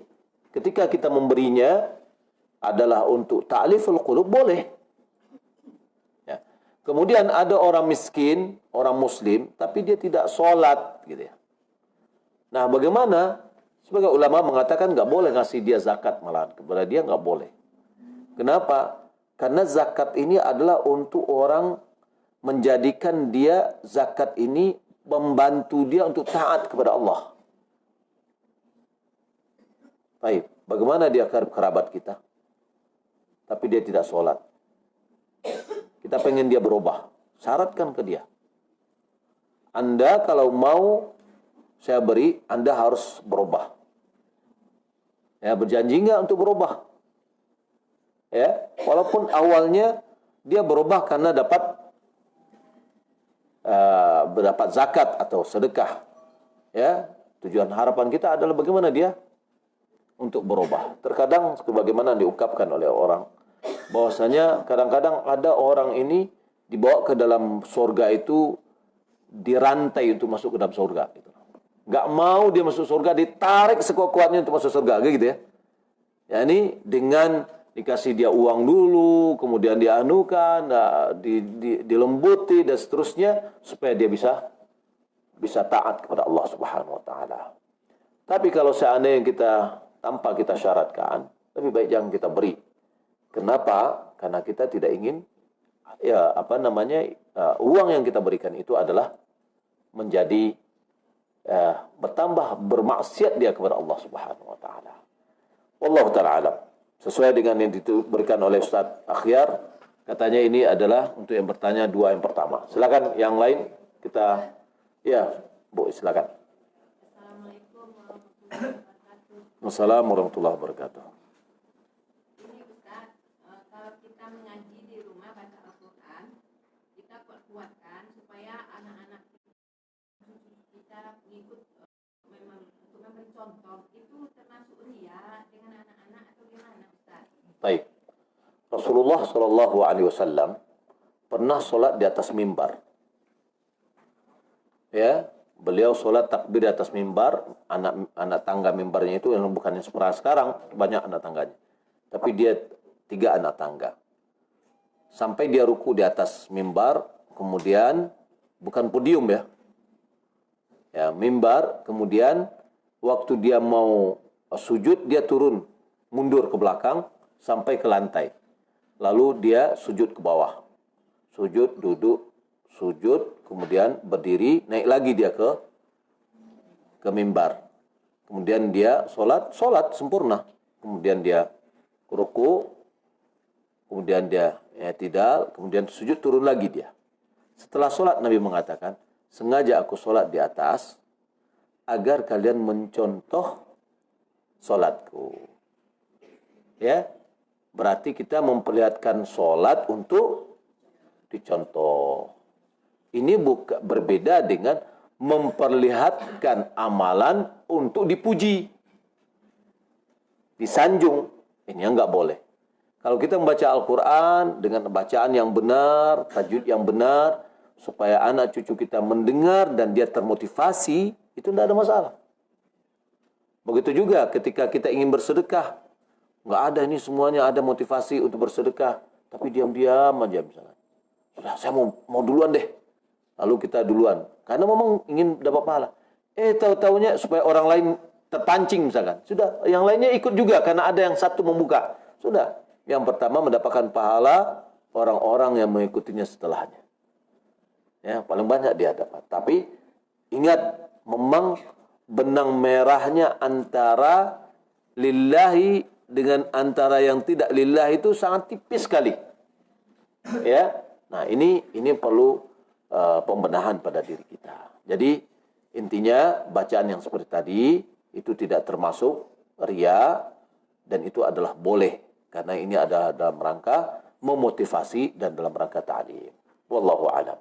ketika kita memberinya adalah untuk ta'liful qulub, boleh. Ya. Kemudian ada orang miskin, orang muslim, tapi dia tidak sholat, gitu ya. Nah, bagaimana? Sebagai ulama mengatakan nggak boleh ngasih dia zakat, malahan kepada dia nggak boleh. Kenapa? Karena zakat ini adalah untuk orang, menjadikan dia, zakat ini membantu dia untuk taat kepada Allah. Baik, bagaimana dia kerabat kita, tapi dia tidak sholat. Kita pengen dia berubah, syaratkan ke dia. Anda kalau mau saya beri, Anda harus berubah. Ya, berjanji nggak untuk berubah? Ya, walaupun awalnya dia berubah karena dapat zakat atau sedekah. Ya, tujuan harapan kita adalah bagaimana dia untuk berubah. Terkadang sebagaimana diungkapkan oleh orang, bahwasanya kadang-kadang ada orang ini dibawa ke dalam surga itu dirantai untuk masuk ke dalam surga. Gitu. Gak mau dia masuk surga, ditarik sekuat-kuatnya untuk masuk surga, gitu ya. Ya, ini dengan dikasih dia uang dulu, kemudian dianukan, dilembuti dan seterusnya supaya dia bisa taat kepada Allah Subhanahu wa taala. Tapi kalau seandainya kita tanpa kita syaratkan, lebih baik jangan kita beri. Kenapa? Karena kita tidak ingin uang yang kita berikan itu adalah menjadi bertambah bermaksiat dia kepada Allah Subhanahu wa taala. Wallahu taala alam. Sesuai dengan yang diberikan oleh Ustaz Akhyar, katanya ini adalah untuk yang bertanya dua yang pertama. Silakan yang lain kita, ya Bu, silakan. Assalamualaikum warahmatullahi wabarakatuh. Wassalamualaikum warahmatullahi wabarakatuh. Ini Ustaz, kalau kita mengaji di rumah baca Al-Quran, kita kuatkan supaya anak-anak kita mengikut untuk memberi contoh, itu termasuk ria dengan anak-anak atau gimana Ustaz? Baik. Rasulullah Shallallahu Alaihi Wasallam pernah sholat di atas mimbar. Ya, beliau sholat takbir di atas mimbar. Anak tangga mimbarnya itu yang bukan yang seperti sekarang, banyak anak tangganya. Tapi dia 3 anak tangga. Sampai dia ruku di atas mimbar, kemudian bukan podium ya. Ya, mimbar, kemudian waktu dia mau sujud, dia turun, mundur ke belakang, sampai ke lantai. Lalu dia sujud ke bawah. Sujud, duduk, sujud, kemudian berdiri, naik lagi dia ke mimbar. Kemudian dia sholat sempurna. Kemudian dia ruku, kemudian dia i'tidal, kemudian sujud, turun lagi dia. Setelah sholat Nabi mengatakan, sengaja aku sholat di atas agar kalian mencontoh sholatku. Ya, berarti kita memperlihatkan sholat untuk dicontoh. Ini berbeda dengan memperlihatkan amalan untuk dipuji, disanjung. Ini yang nggak boleh. Kalau kita membaca Al-Quran dengan bacaan yang benar, tajwid yang benar, supaya anak cucu kita mendengar dan dia termotivasi, itu tidak ada masalah. Begitu juga ketika kita ingin bersedekah, nggak ada ini semuanya ada motivasi untuk bersedekah, tapi diam-diam aja misalnya. Sudah, saya mau duluan deh. Lalu kita duluan, karena memang ingin dapat pahala. Tahu-taunya supaya orang lain terpancing misalkan. Sudah, yang lainnya ikut juga karena ada yang satu membuka. Sudah, yang pertama mendapatkan pahala orang-orang yang mengikutinya setelahnya. Ya, paling banyak dia dapat. Tapi ingat, memang benang merahnya antara lillahi dengan antara yang tidak lillah itu sangat tipis sekali. Ya. Nah, ini perlu pembenahan pada diri kita. Jadi intinya bacaan yang seperti tadi itu tidak termasuk riya dan itu adalah boleh karena ini ada dalam rangka memotivasi dan dalam rangka ta'lim. Wallahu a'lam.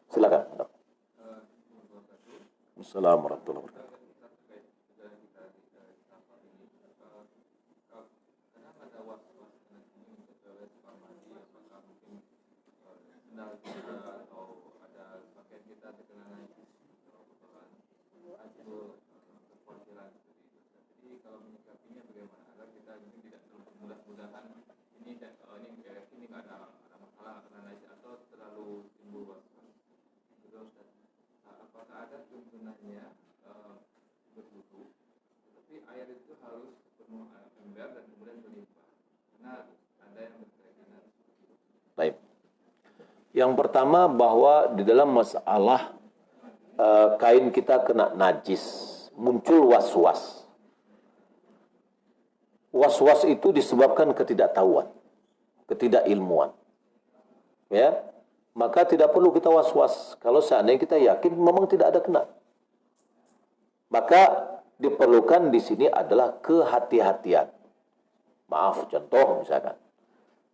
Silakan. Assalamualaikum warahmatullahi wabarakatuh. Baik. Yang pertama bahwa di dalam masalah kain kita kena najis, muncul was-was. Was-was itu disebabkan ketidaktahuan, ketidakilmuan. Ya, maka tidak perlu kita was-was. Kalau seandainya kita yakin memang tidak ada kena, maka diperlukan di sini adalah kehati-hatian. Maaf, contoh misalkan,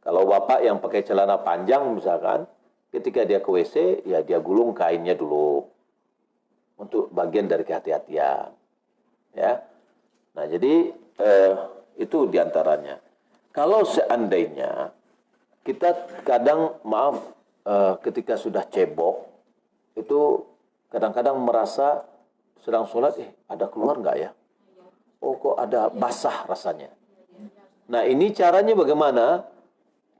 kalau bapak yang pakai celana panjang misalkan, ketika dia ke WC, ya dia gulung kainnya dulu untuk bagian dari kehati-hatian. Ya, nah jadi itu diantaranya. Kalau seandainya kita kadang ketika sudah cebok itu kadang-kadang merasa sedang sholat, ada keluar nggak ya? Oh kok ada basah rasanya. Nah ini caranya bagaimana?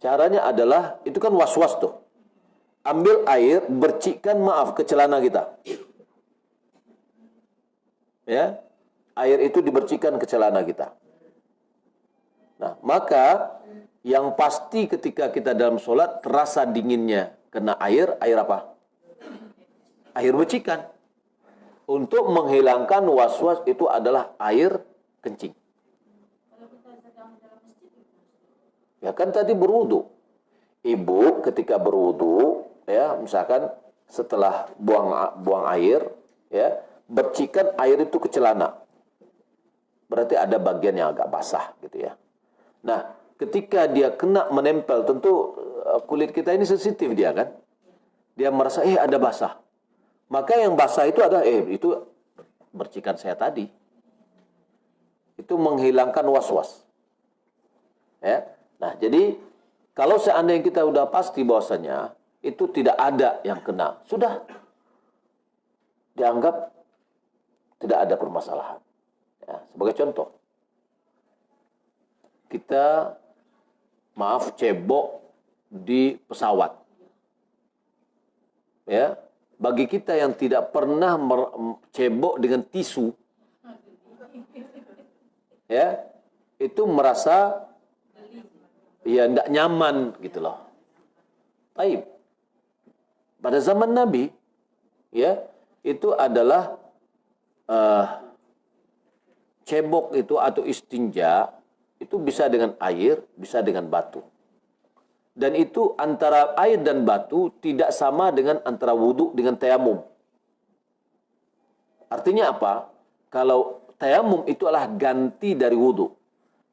Caranya adalah, itu kan was-was tuh. Ambil air, bercikkan ke celana kita. Ya, air itu dibercikan ke celana kita. Nah, maka yang pasti ketika kita dalam sholat terasa dinginnya kena air apa? Air bercikan. Untuk menghilangkan was-was itu adalah air kencing. Ya kan tadi berwudu. Ibu ketika berwudu, ya misalkan setelah buang air, ya bercikan air itu ke celana. Berarti ada bagian yang agak basah gitu ya. Nah, ketika dia kena menempel, tentu kulit kita ini sensitif dia kan. Dia merasa ada basah. Maka yang basah itu adalah itu bercikan saya tadi. Itu menghilangkan was-was. Ya. Nah, jadi kalau seandainya kita udah pasti bahwasanya itu tidak ada yang kena, sudah dianggap tidak ada permasalahan. Ya, sebagai contoh, kita cebok di pesawat. Ya, bagi kita yang tidak pernah cebok dengan tisu, ya, itu merasa tidak nyaman gitu loh. Baik. Pada zaman Nabi, ya, itu adalah cebok itu atau istinja itu bisa dengan air, bisa dengan batu. Dan itu antara air dan batu tidak sama dengan antara wudhu dengan tayamum. Artinya apa? Kalau tayamum itu adalah ganti dari wudhu.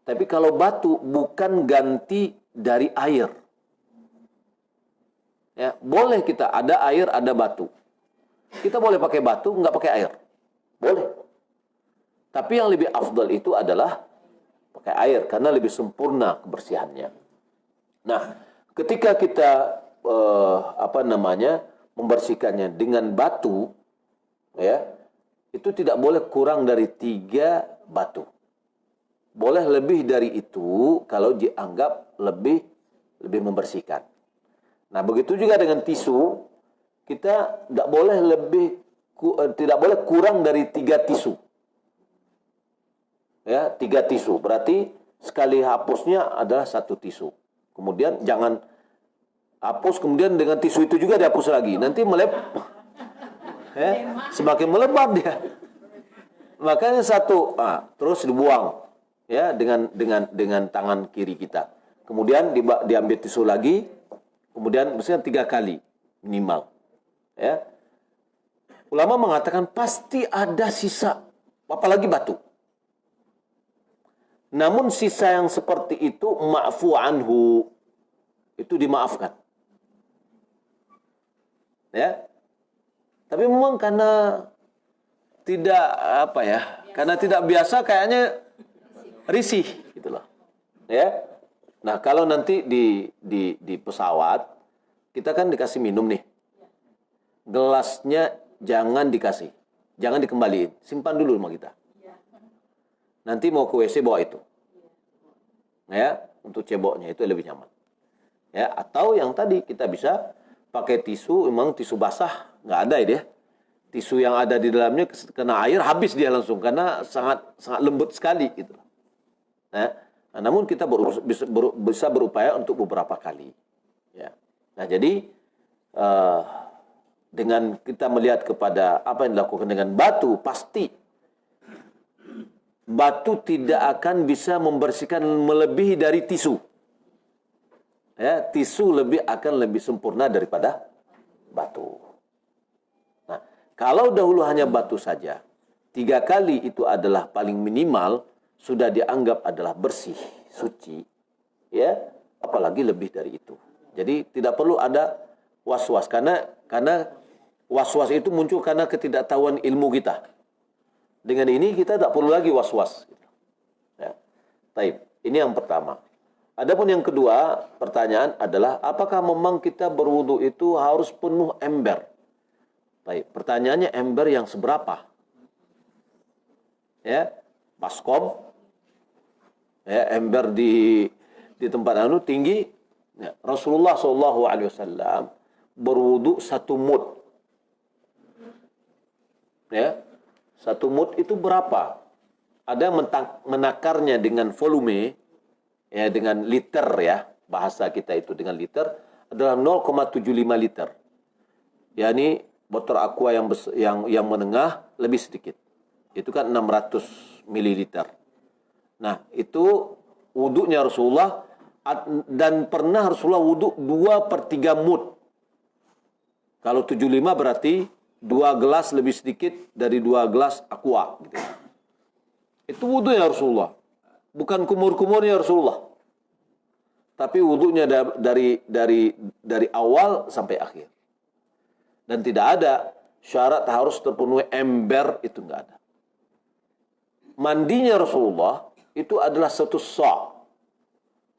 Tapi kalau batu bukan ganti dari air. Ya, boleh kita ada air, ada batu. Kita boleh pakai batu, nggak pakai air. Boleh. Tapi yang lebih afdal itu adalah pakai air karena lebih sempurna kebersihannya. Nah, ketika kita membersihkannya dengan batu, ya, itu tidak boleh kurang dari 3 batu. Boleh lebih dari itu kalau dianggap lebih membersihkan. Nah, begitu juga dengan tisu, kita tidak boleh kurang dari 3 tisu. Ya, 3 tisu. Berarti sekali hapusnya adalah 1 tisu. Kemudian jangan hapus kemudian dengan tisu itu juga dihapus lagi. Nanti semakin melebat dia. Makanya 1, terus dibuang. ya, dengan tangan kiri kita. Kemudian diambil tisu lagi, kemudian misalnya 3 kali minimal. Ya. Ulama mengatakan pasti ada sisa, apalagi batu. Namun sisa yang seperti itu ma'fu anhu, itu dimaafkan. Ya. Tapi memang karena tidak karena tidak biasa kayaknya risih gitu loh. Ya. Nah, kalau nanti di pesawat kita kan dikasih minum nih. Gelasnya jangan dikasih. Jangan dikembaliin. Simpan dulu sama kita. Nanti mau ke WC bawa itu. Ya, untuk ceboknya itu lebih nyaman. Ya, atau yang tadi kita bisa pakai tisu, memang tisu basah nggak ada ya. Tisu yang ada di dalamnya kena air habis dia langsung karena sangat lembut sekali gitu. Nah, namun kita bisa berupaya untuk beberapa kali. Ya. Nah, jadi dengan kita melihat kepada apa yang dilakukan dengan batu, pasti batu tidak akan bisa membersihkan melebihi dari tisu. Ya, tisu akan lebih sempurna daripada batu. Nah, kalau dahulu hanya batu saja, 3 kali itu adalah paling minimal, sudah dianggap adalah bersih, suci. Ya, apalagi lebih dari itu. Jadi tidak perlu ada was-was karena was-was itu muncul karena ketidaktahuan ilmu kita. Dengan ini kita tak perlu lagi was-was. Ya. Taib. Ini yang pertama. Adapun yang kedua, pertanyaan adalah apakah memang kita berwudu itu harus penuh ember? Baik, pertanyaannya ember yang seberapa? Ya, baskom. Ya, ember di tempat tinggi. Ya, Rasulullah SAW berwudu 1 mud. Ya, 1 mud itu berapa? Ada yang menakarnya dengan volume, ya, dengan liter ya, bahasa kita itu dengan liter adalah 0,75 liter. yakni botol aqua yang menengah lebih sedikit. Itu kan 600 ml. Nah, itu wudunya Rasulullah, dan pernah Rasulullah wudu 2/3 mud. Kalau 75 berarti 2 gelas lebih sedikit dari 2 gelas aqua gitu. Itu wudunya Rasulullah. Bukan kumur-kumurnya Rasulullah. Tapi wudunya dari awal sampai akhir. Dan tidak ada syarat harus terpenuhi ember, itu enggak ada. Mandinya Rasulullah itu adalah 1 sa'.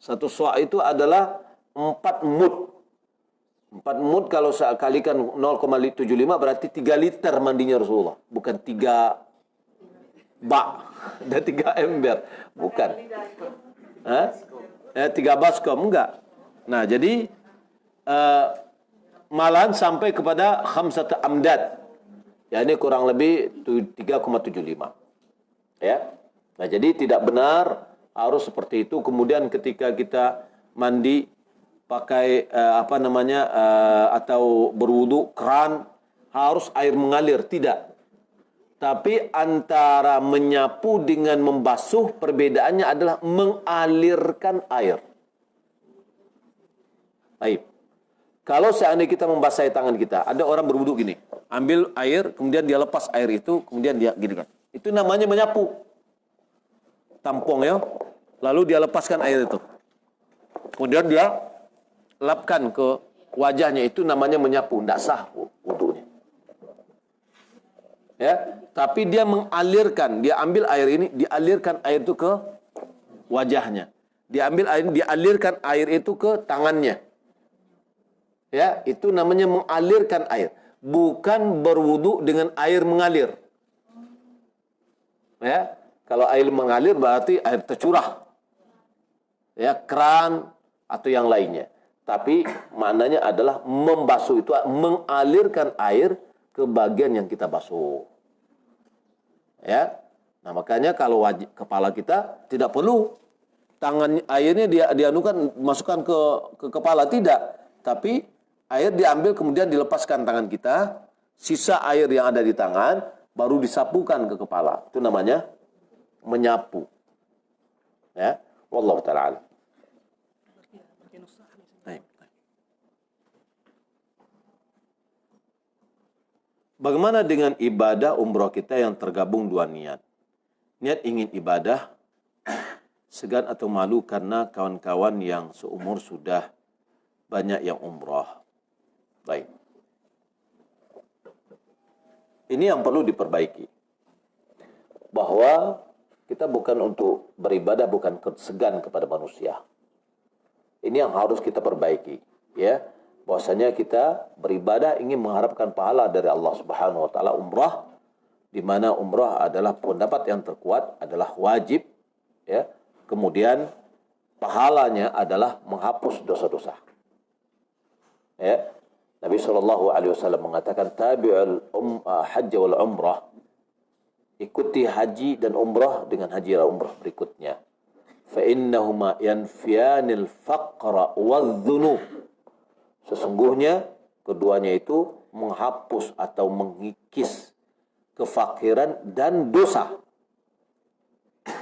1 sa' itu adalah 4 mud. 4 mud kalau saya kalikan 0,75 berarti 3 liter mandinya Rasulullah. Bukan 3 bak dan 3 ember. Bukan. 3 baskom, enggak. Nah, jadi malahan sampai kepada khamsat amdad. Ya, ini kurang lebih 3,75. Ya. Nah, jadi tidak benar harus seperti itu. Kemudian ketika kita mandi pakai atau berwudu keran harus air mengalir, tidak. Tapi antara menyapu dengan membasuh perbedaannya adalah mengalirkan air. Baik. Kalau seandainya kita membasahi tangan kita, ada orang berwudu gini, ambil air, kemudian dia lepas air itu, kemudian dia gini kan. Itu namanya menyapu. Tampung ya. Lalu dia lepaskan air itu. Kemudian dia lapkan ke wajahnya, itu namanya menyapu, tidak sah wudunya. Ya, tapi dia mengalirkan, dia ambil air ini, dialirkan air itu ke wajahnya. Dialirkan air itu ke tangannya. Ya, itu namanya mengalirkan air, bukan berwudu dengan air mengalir. Ya, kalau air mengalir berarti air tercurah. Ya, keran atau yang lainnya. Tapi maknanya adalah membasuh, itu mengalirkan air ke bagian yang kita basuh. Ya. Nah, makanya kalau kepala kita tidak perlu tangan airnya dianukan masukkan ke kepala, tidak. Tapi air diambil kemudian dilepaskan tangan kita, sisa air yang ada di tangan baru disapukan ke kepala. Itu namanya menyapu. Ya, wallahu taala alam. Berarti nusah biasanya. Baik. Bagaimana dengan ibadah umroh kita yang tergabung dua niat? Niat ingin ibadah, segan atau malu karena kawan-kawan yang seumur sudah banyak yang umroh. Baik. Ini yang perlu diperbaiki. Bahwa kita bukan untuk beribadah, bukan segan kepada manusia. Ini yang harus kita perbaiki. Ya, bahwasanya kita beribadah ingin mengharapkan pahala dari Allah Subhanahu wa taala umrah, di mana umrah adalah pendapat yang terkuat, adalah wajib, ya. Kemudian pahalanya adalah menghapus dosa-dosa. Ya. Nabi SAW mengatakan tabi'ul hajj wal umrah, ikuti haji dan umrah dengan haji dan umrah berikutnya. Fa innahuma yanfiyanil faqra wadh-dhunub. Sesungguhnya keduanya itu menghapus atau mengikis kefakiran dan dosa.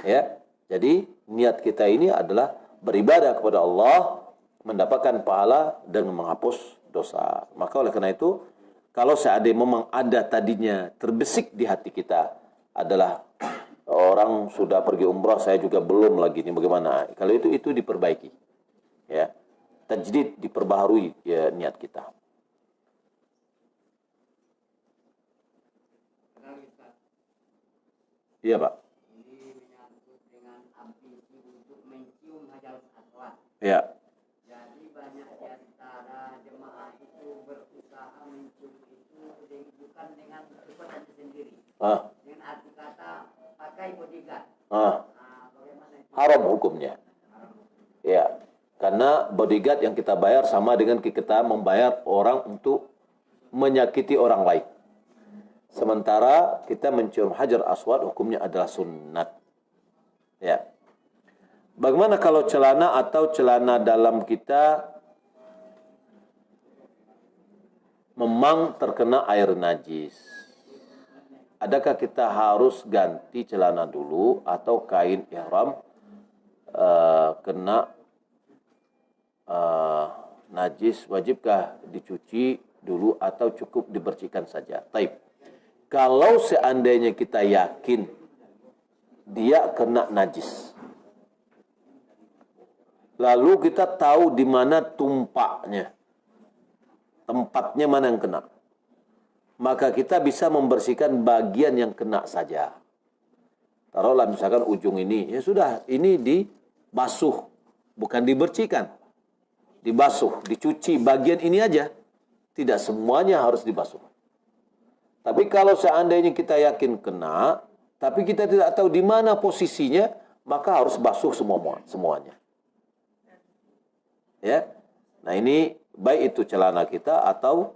Ya, jadi niat kita ini adalah beribadah kepada Allah, mendapatkan pahala dan menghapus dosa. Maka oleh karena itu, kalau seandainya memang ada tadinya terbesik di hati kita adalah orang sudah pergi umrah, saya juga belum lagi, ini bagaimana? Kalau itu diperbaiki. Ya. Tajdid, diperbaharui ya niat kita. Iya, Pak. Ini menyangkut dengan ambisi untuk mencium hajar aswad. Ya. Jadi banyak di antara jemaah itu berusaha mencium itu bukan dengan keputusan sendiri. Dengan arti kata pakai bodyguard. Bagaimana itu? Haram hukumnya. Ya. Karena bodyguard yang kita bayar sama dengan kita membayar orang untuk menyakiti orang lain. Sementara kita mencium hajar aswad hukumnya adalah sunnat. Ya. Bagaimana kalau celana atau celana dalam kita memang terkena air najis? Adakah kita harus ganti celana dulu atau kain ihram kena najis, wajibkah dicuci dulu atau cukup dibersihkan saja? Taib. Kalau seandainya kita yakin dia kena najis, lalu kita tahu di mana tumpaknya, tempatnya mana yang kena, maka kita bisa membersihkan bagian yang kena saja. Taruhlah misalkan ujung ini, ya sudah, ini dibasuh, bukan dibersihkan. Dibasuh, dicuci bagian ini aja. Tidak semuanya harus dibasuh. Tapi kalau seandainya kita yakin kena, tapi kita tidak tahu di mana posisinya, maka harus basuh semuanya. Ya. Nah, ini baik itu celana kita atau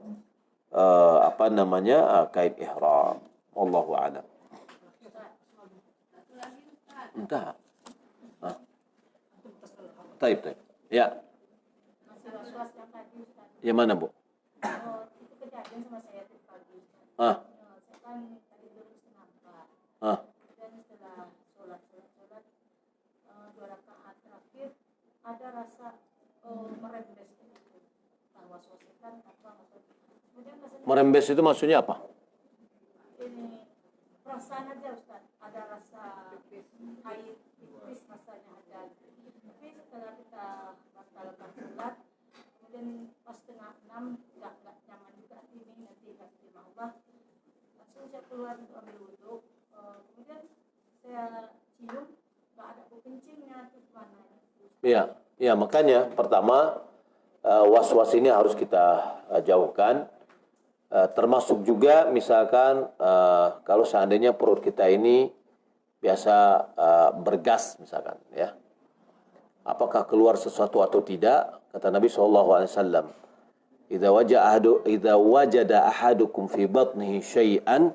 kain ihram. Wallahu a'lam. Entah. Taib. Ya. Was-was yang tadi Ustaz. Yang mana, Bu? Itu kejadian sama saya tadi pagi Ustaz. Ah. Saya kan tadi duduk setengah 4. Ah. Dan setelah sholat 2 rakaat terakhir ada rasa merembes gitu. Entah was-was setan apa maksudnya. Kemudian rasanya Merembes itu maksudnya apa? ini perasaan aja Ustaz, ada rasa air tipis rasanya ada. Tapi setelah kita batalkan sholat, kemudian pas setengah 6 nggak nyaman juga ini nanti kasih terima Allah, langsung saya keluar untuk ambil wudhu. Kemudian saya cium nggak ada bau kencingnya, terus mana? Iya, ya makanya pertama was-was ini harus kita jauhkan. Termasuk juga misalkan kalau seandainya perut kita ini biasa bergas misalkan, ya. Apakah keluar sesuatu atau tidak? Kata Nabi SAW, "Idza wajada ahadukum fi batnihi syai'an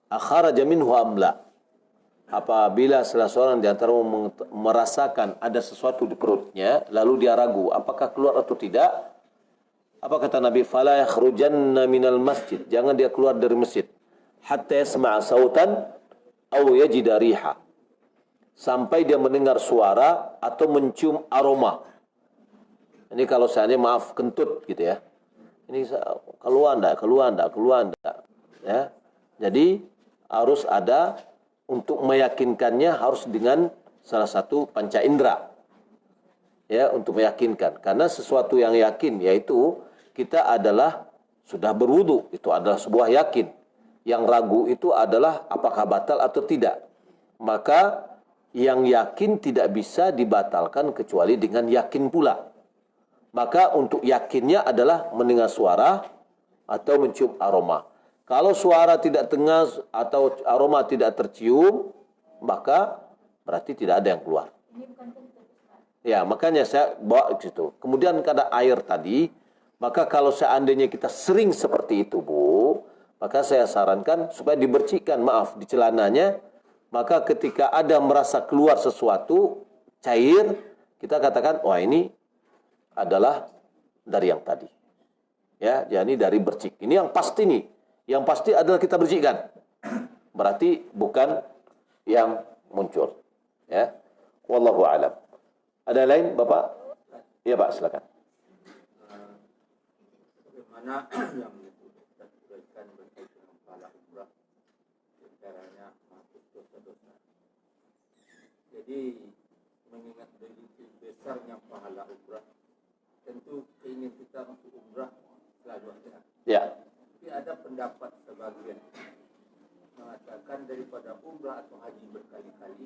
akharaja minhu am la?" Apabila salah seorang di antara merasakan ada sesuatu di perutnya, lalu dia ragu apakah keluar atau tidak, apa kata Nabi? "Fala yakhrujanna minal masjid." Jangan dia keluar dari masjid hatta yasma'a sautan aw yajida riha. sampai dia mendengar suara atau mencium aroma. Ini kalau seandainya maaf kentut gitu ya. Ini keluar enggak. Ya. Jadi harus ada untuk meyakinkannya harus dengan salah satu panca indera. Ya, untuk meyakinkan. Karena sesuatu yang yakin yaitu kita adalah sudah berwudu, itu adalah sebuah yakin. Yang ragu itu adalah apakah batal atau tidak. Maka yang yakin tidak bisa dibatalkan kecuali dengan yakin pula. Maka untuk yakinnya adalah mendengar suara atau mencium aroma. Kalau suara tidak dengar atau aroma tidak tercium, maka berarti tidak ada yang keluar. Ini bukan kentut, Ustaz. Ya, makanya saya bawa ke situ. Kemudian kada air tadi, maka kalau seandainya kita sering seperti itu, Bu, maka saya sarankan supaya dibersihkan, maaf, di celananya. Maka ketika ada merasa keluar sesuatu cair, kita katakan, wah ini adalah dari yang tadi. Ya, jadi dari bersih. Ini yang pasti nih. Yang pasti adalah kita bersihkan. Berarti bukan yang muncul. Ya. Wallahu a'lam. Ada lain, Bapak? Iya, Pak, silakan. Bagaimana yang kita berikan berkaitan dengan pahala umrah, caranya menghapus dosa-dosa. Jadi mengingat begitu besarnya pahala umrah, tentu keinginan kita untuk umrah selalu ada. Ya. Tapi ada pendapat sebagian mengatakan daripada umrah atau haji berkali-kali,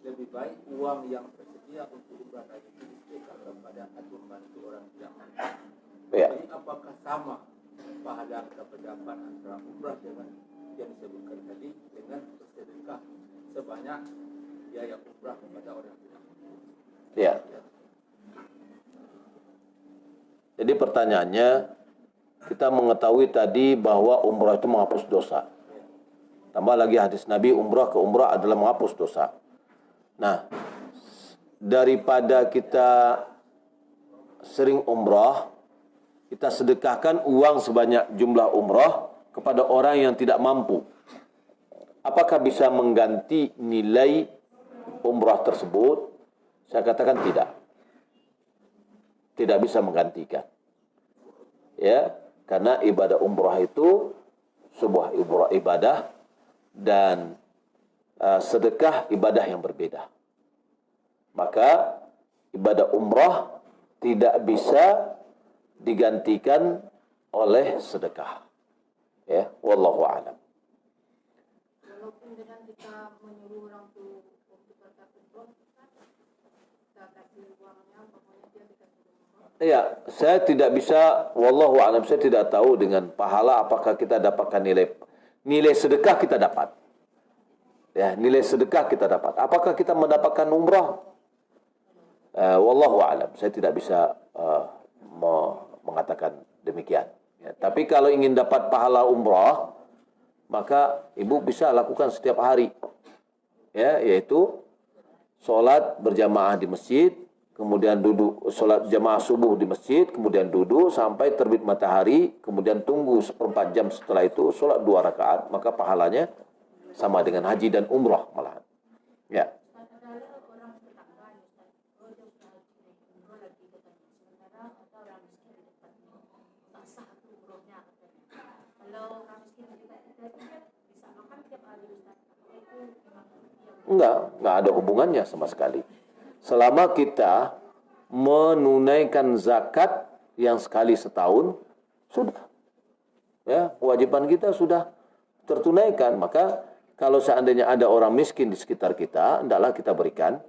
lebih baik uang yang tersedia untuk umrah tadi itu disedekahkan kepada atau membantu orang tidak mampu. Ya. Jadi apakah sama pahala atau pendapat antara umrah dengan yang disebutkan tadi dengan bersedekah sebanyak biaya umrah kepada orang tidak mampu? Ya. Jadi pertanyaannya, kita mengetahui tadi bahwa umrah itu menghapus dosa. Tambah lagi hadis Nabi, umrah ke umrah adalah menghapus dosa. Nah, daripada kita sering umrah, kita sedekahkan uang sebanyak jumlah umrah kepada orang yang tidak mampu. Apakah bisa mengganti nilai umrah tersebut? Saya katakan tidak. Tidak bisa menggantikan. Ya, karena ibadah umrah itu sebuah ibadah dan sedekah ibadah yang berbeda. Maka ibadah umrah tidak bisa digantikan oleh sedekah. Ya, wallahu a'lam. Walaupun dengan kita menyuruh orang tuh untuk bertakbir, kita kasih uangnya, pokoknya dia dikasih umrah. Ya, saya tidak bisa, wallahu a'lam, saya tidak tahu dengan pahala apakah kita dapatkan nilai sedekah kita dapat. Ya, nilai sedekah kita dapat. Apakah kita mendapatkan umrah? Wallahu a'lam, saya tidak bisa mengatakan demikian. Ya, tapi kalau ingin dapat pahala umrah, maka ibu bisa lakukan setiap hari. Ya, yaitu sholat berjamaah di masjid, kemudian duduk sholat jamaah subuh di masjid, kemudian duduk sampai terbit matahari, kemudian tunggu 1/4 jam setelah itu sholat 2 rakaat, maka pahalanya sama dengan haji dan umrah malahan. Ya. Kadang-kadang orang tetangga, oh dia sudah haji naik umroh lagi katanya. Sementara ada orang miskin di depannya, tak sah itu umrohnya katanya. Kalau orang miskin di dekat kita itu kan bisa makan tiap hari Ustaz. Itu memang yang Enggak ada hubungannya sama sekali. Selama kita menunaikan zakat yang sekali setahun, sudah. Ya, kewajiban kita sudah tertunaikan. Maka kalau seandainya ada orang miskin di sekitar kita, hendaklah kita berikan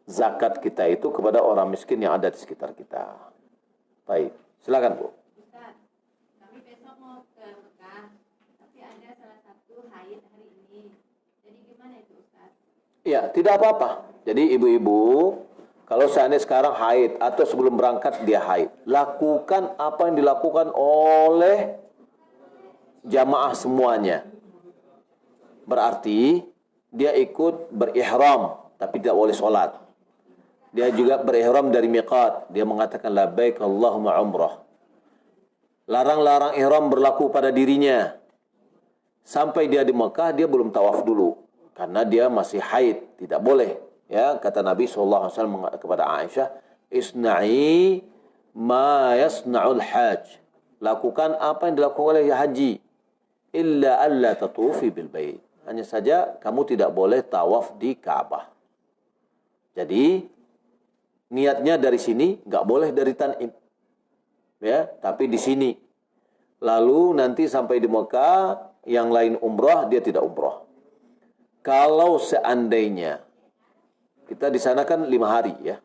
zakat kita itu kepada orang miskin yang ada di sekitar kita. Baik, silakan Bu. Ustaz, kami besok mau ke Mekah, tapi ada salah satu haid hari ini. Jadi gimana itu Ustaz? Ya, tidak apa-apa. Jadi ibu-ibu, kalau seandainya sekarang haid atau sebelum berangkat dia haid, lakukan apa yang dilakukan oleh jamaah semuanya. Berarti dia ikut berihram tapi tidak boleh solat. Dia juga berihram dari miqat. Dia mengatakan labbaik Allahumma umrah. Larang-larang ihram berlaku pada dirinya. Sampai dia di Mekah dia belum tawaf dulu. karena dia masih haid, tidak boleh. Ya, kata Nabi SAW kepada Aisyah, isna'i ma yasna'ul hajj. Lakukan apa yang dilakukan oleh haji. Illa alla tatufi bil bait. Hanya saja kamu tidak boleh tawaf di Ka'bah. Jadi niatnya dari sini, nggak boleh dari Tan'im. Ya, tapi di sini. Lalu nanti sampai di Mekah, yang lain umrah, dia tidak umrah. Kalau seandainya kita di sana kan 5 hari ya.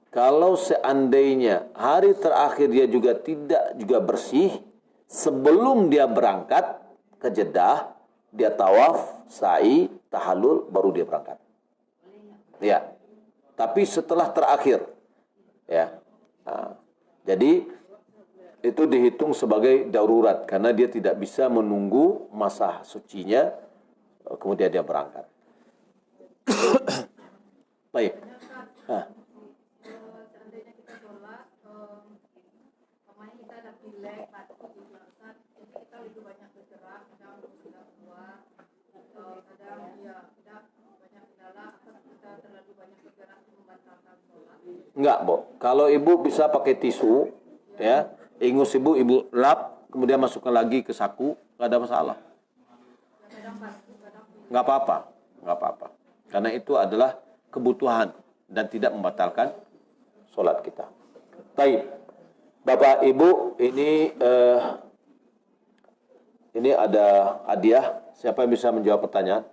Kalau seandainya hari terakhir dia juga tidak juga bersih, sebelum dia berangkat ke Jeddah, dia tawaf, sa'i, tahallul, baru dia berangkat. Ya. Tapi setelah terakhir, ya. Nah, jadi itu dihitung sebagai darurat karena dia tidak bisa menunggu masa sucinya, kemudian dia berangkat. Baik. Seandainya kita sholat, kemarin kita ada pilek, batuk, jadi kita lebih banyak bergerak, kadang sudah keluar, kadang ya tidak banyak kendala, atau kita terlalu banyak bergerak membatalkan sholat. Enggak, Bo. Kalau ibu bisa pakai tisu, ya, ingus ibu lap, kemudian masukkan lagi ke saku, nggak ada masalah. Nggak apa-apa, nggak apa-apa. Karena itu adalah kebutuhan dan tidak membatalkan sholat kita. Baik, Bapak Ibu, ini ada hadiah. Siapa yang bisa menjawab pertanyaan?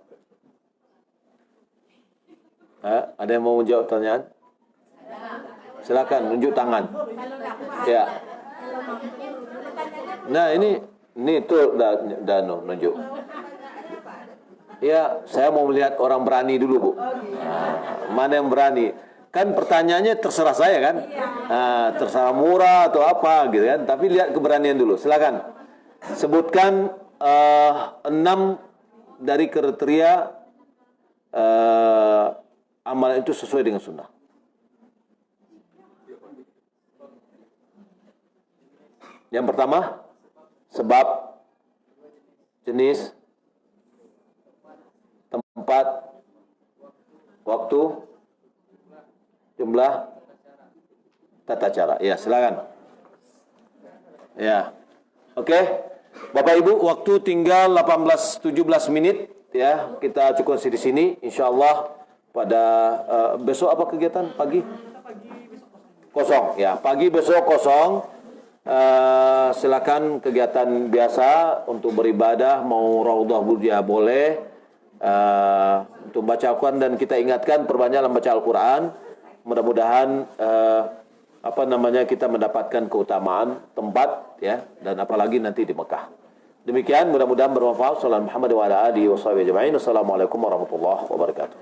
Ada yang mau menjawab pertanyaan? Silakan tunjuk tangan. Ya. Nah ini itu Danu nunjuk. Ya, saya mau melihat orang berani dulu, Bu. Mana yang berani? Kan pertanyaannya terserah saya kan? Terserah murah atau apa gitu kan? Tapi lihat keberanian dulu. Silakan. Sebutkan 6 dari kriteria amalan itu sesuai dengan sunnah. Yang pertama, sebab, jenis, tempat, waktu, jumlah, tata cara. Ya, silakan. Ya. Oke. Bapak Ibu, waktu tinggal 17 menit ya. Kita cukup di sini. Insyaallah pada besok apa kegiatan pagi? Kosong. Ya, pagi besok kosong. Silakan kegiatan biasa untuk beribadah, mau raudhah burja boleh, untuk baca Al-Quran, dan kita ingatkan perbanyaklah baca Al-Quran. Mudah-mudahan kita mendapatkan keutamaan tempat ya, dan apalagi nanti di Mekah. Demikian, mudah-mudahan bermanfaat. Sallallahu Muhammad wa ala alihi wa sahbihi ajma'in. Wassalamualaikum warahmatullahi wabarakatuh.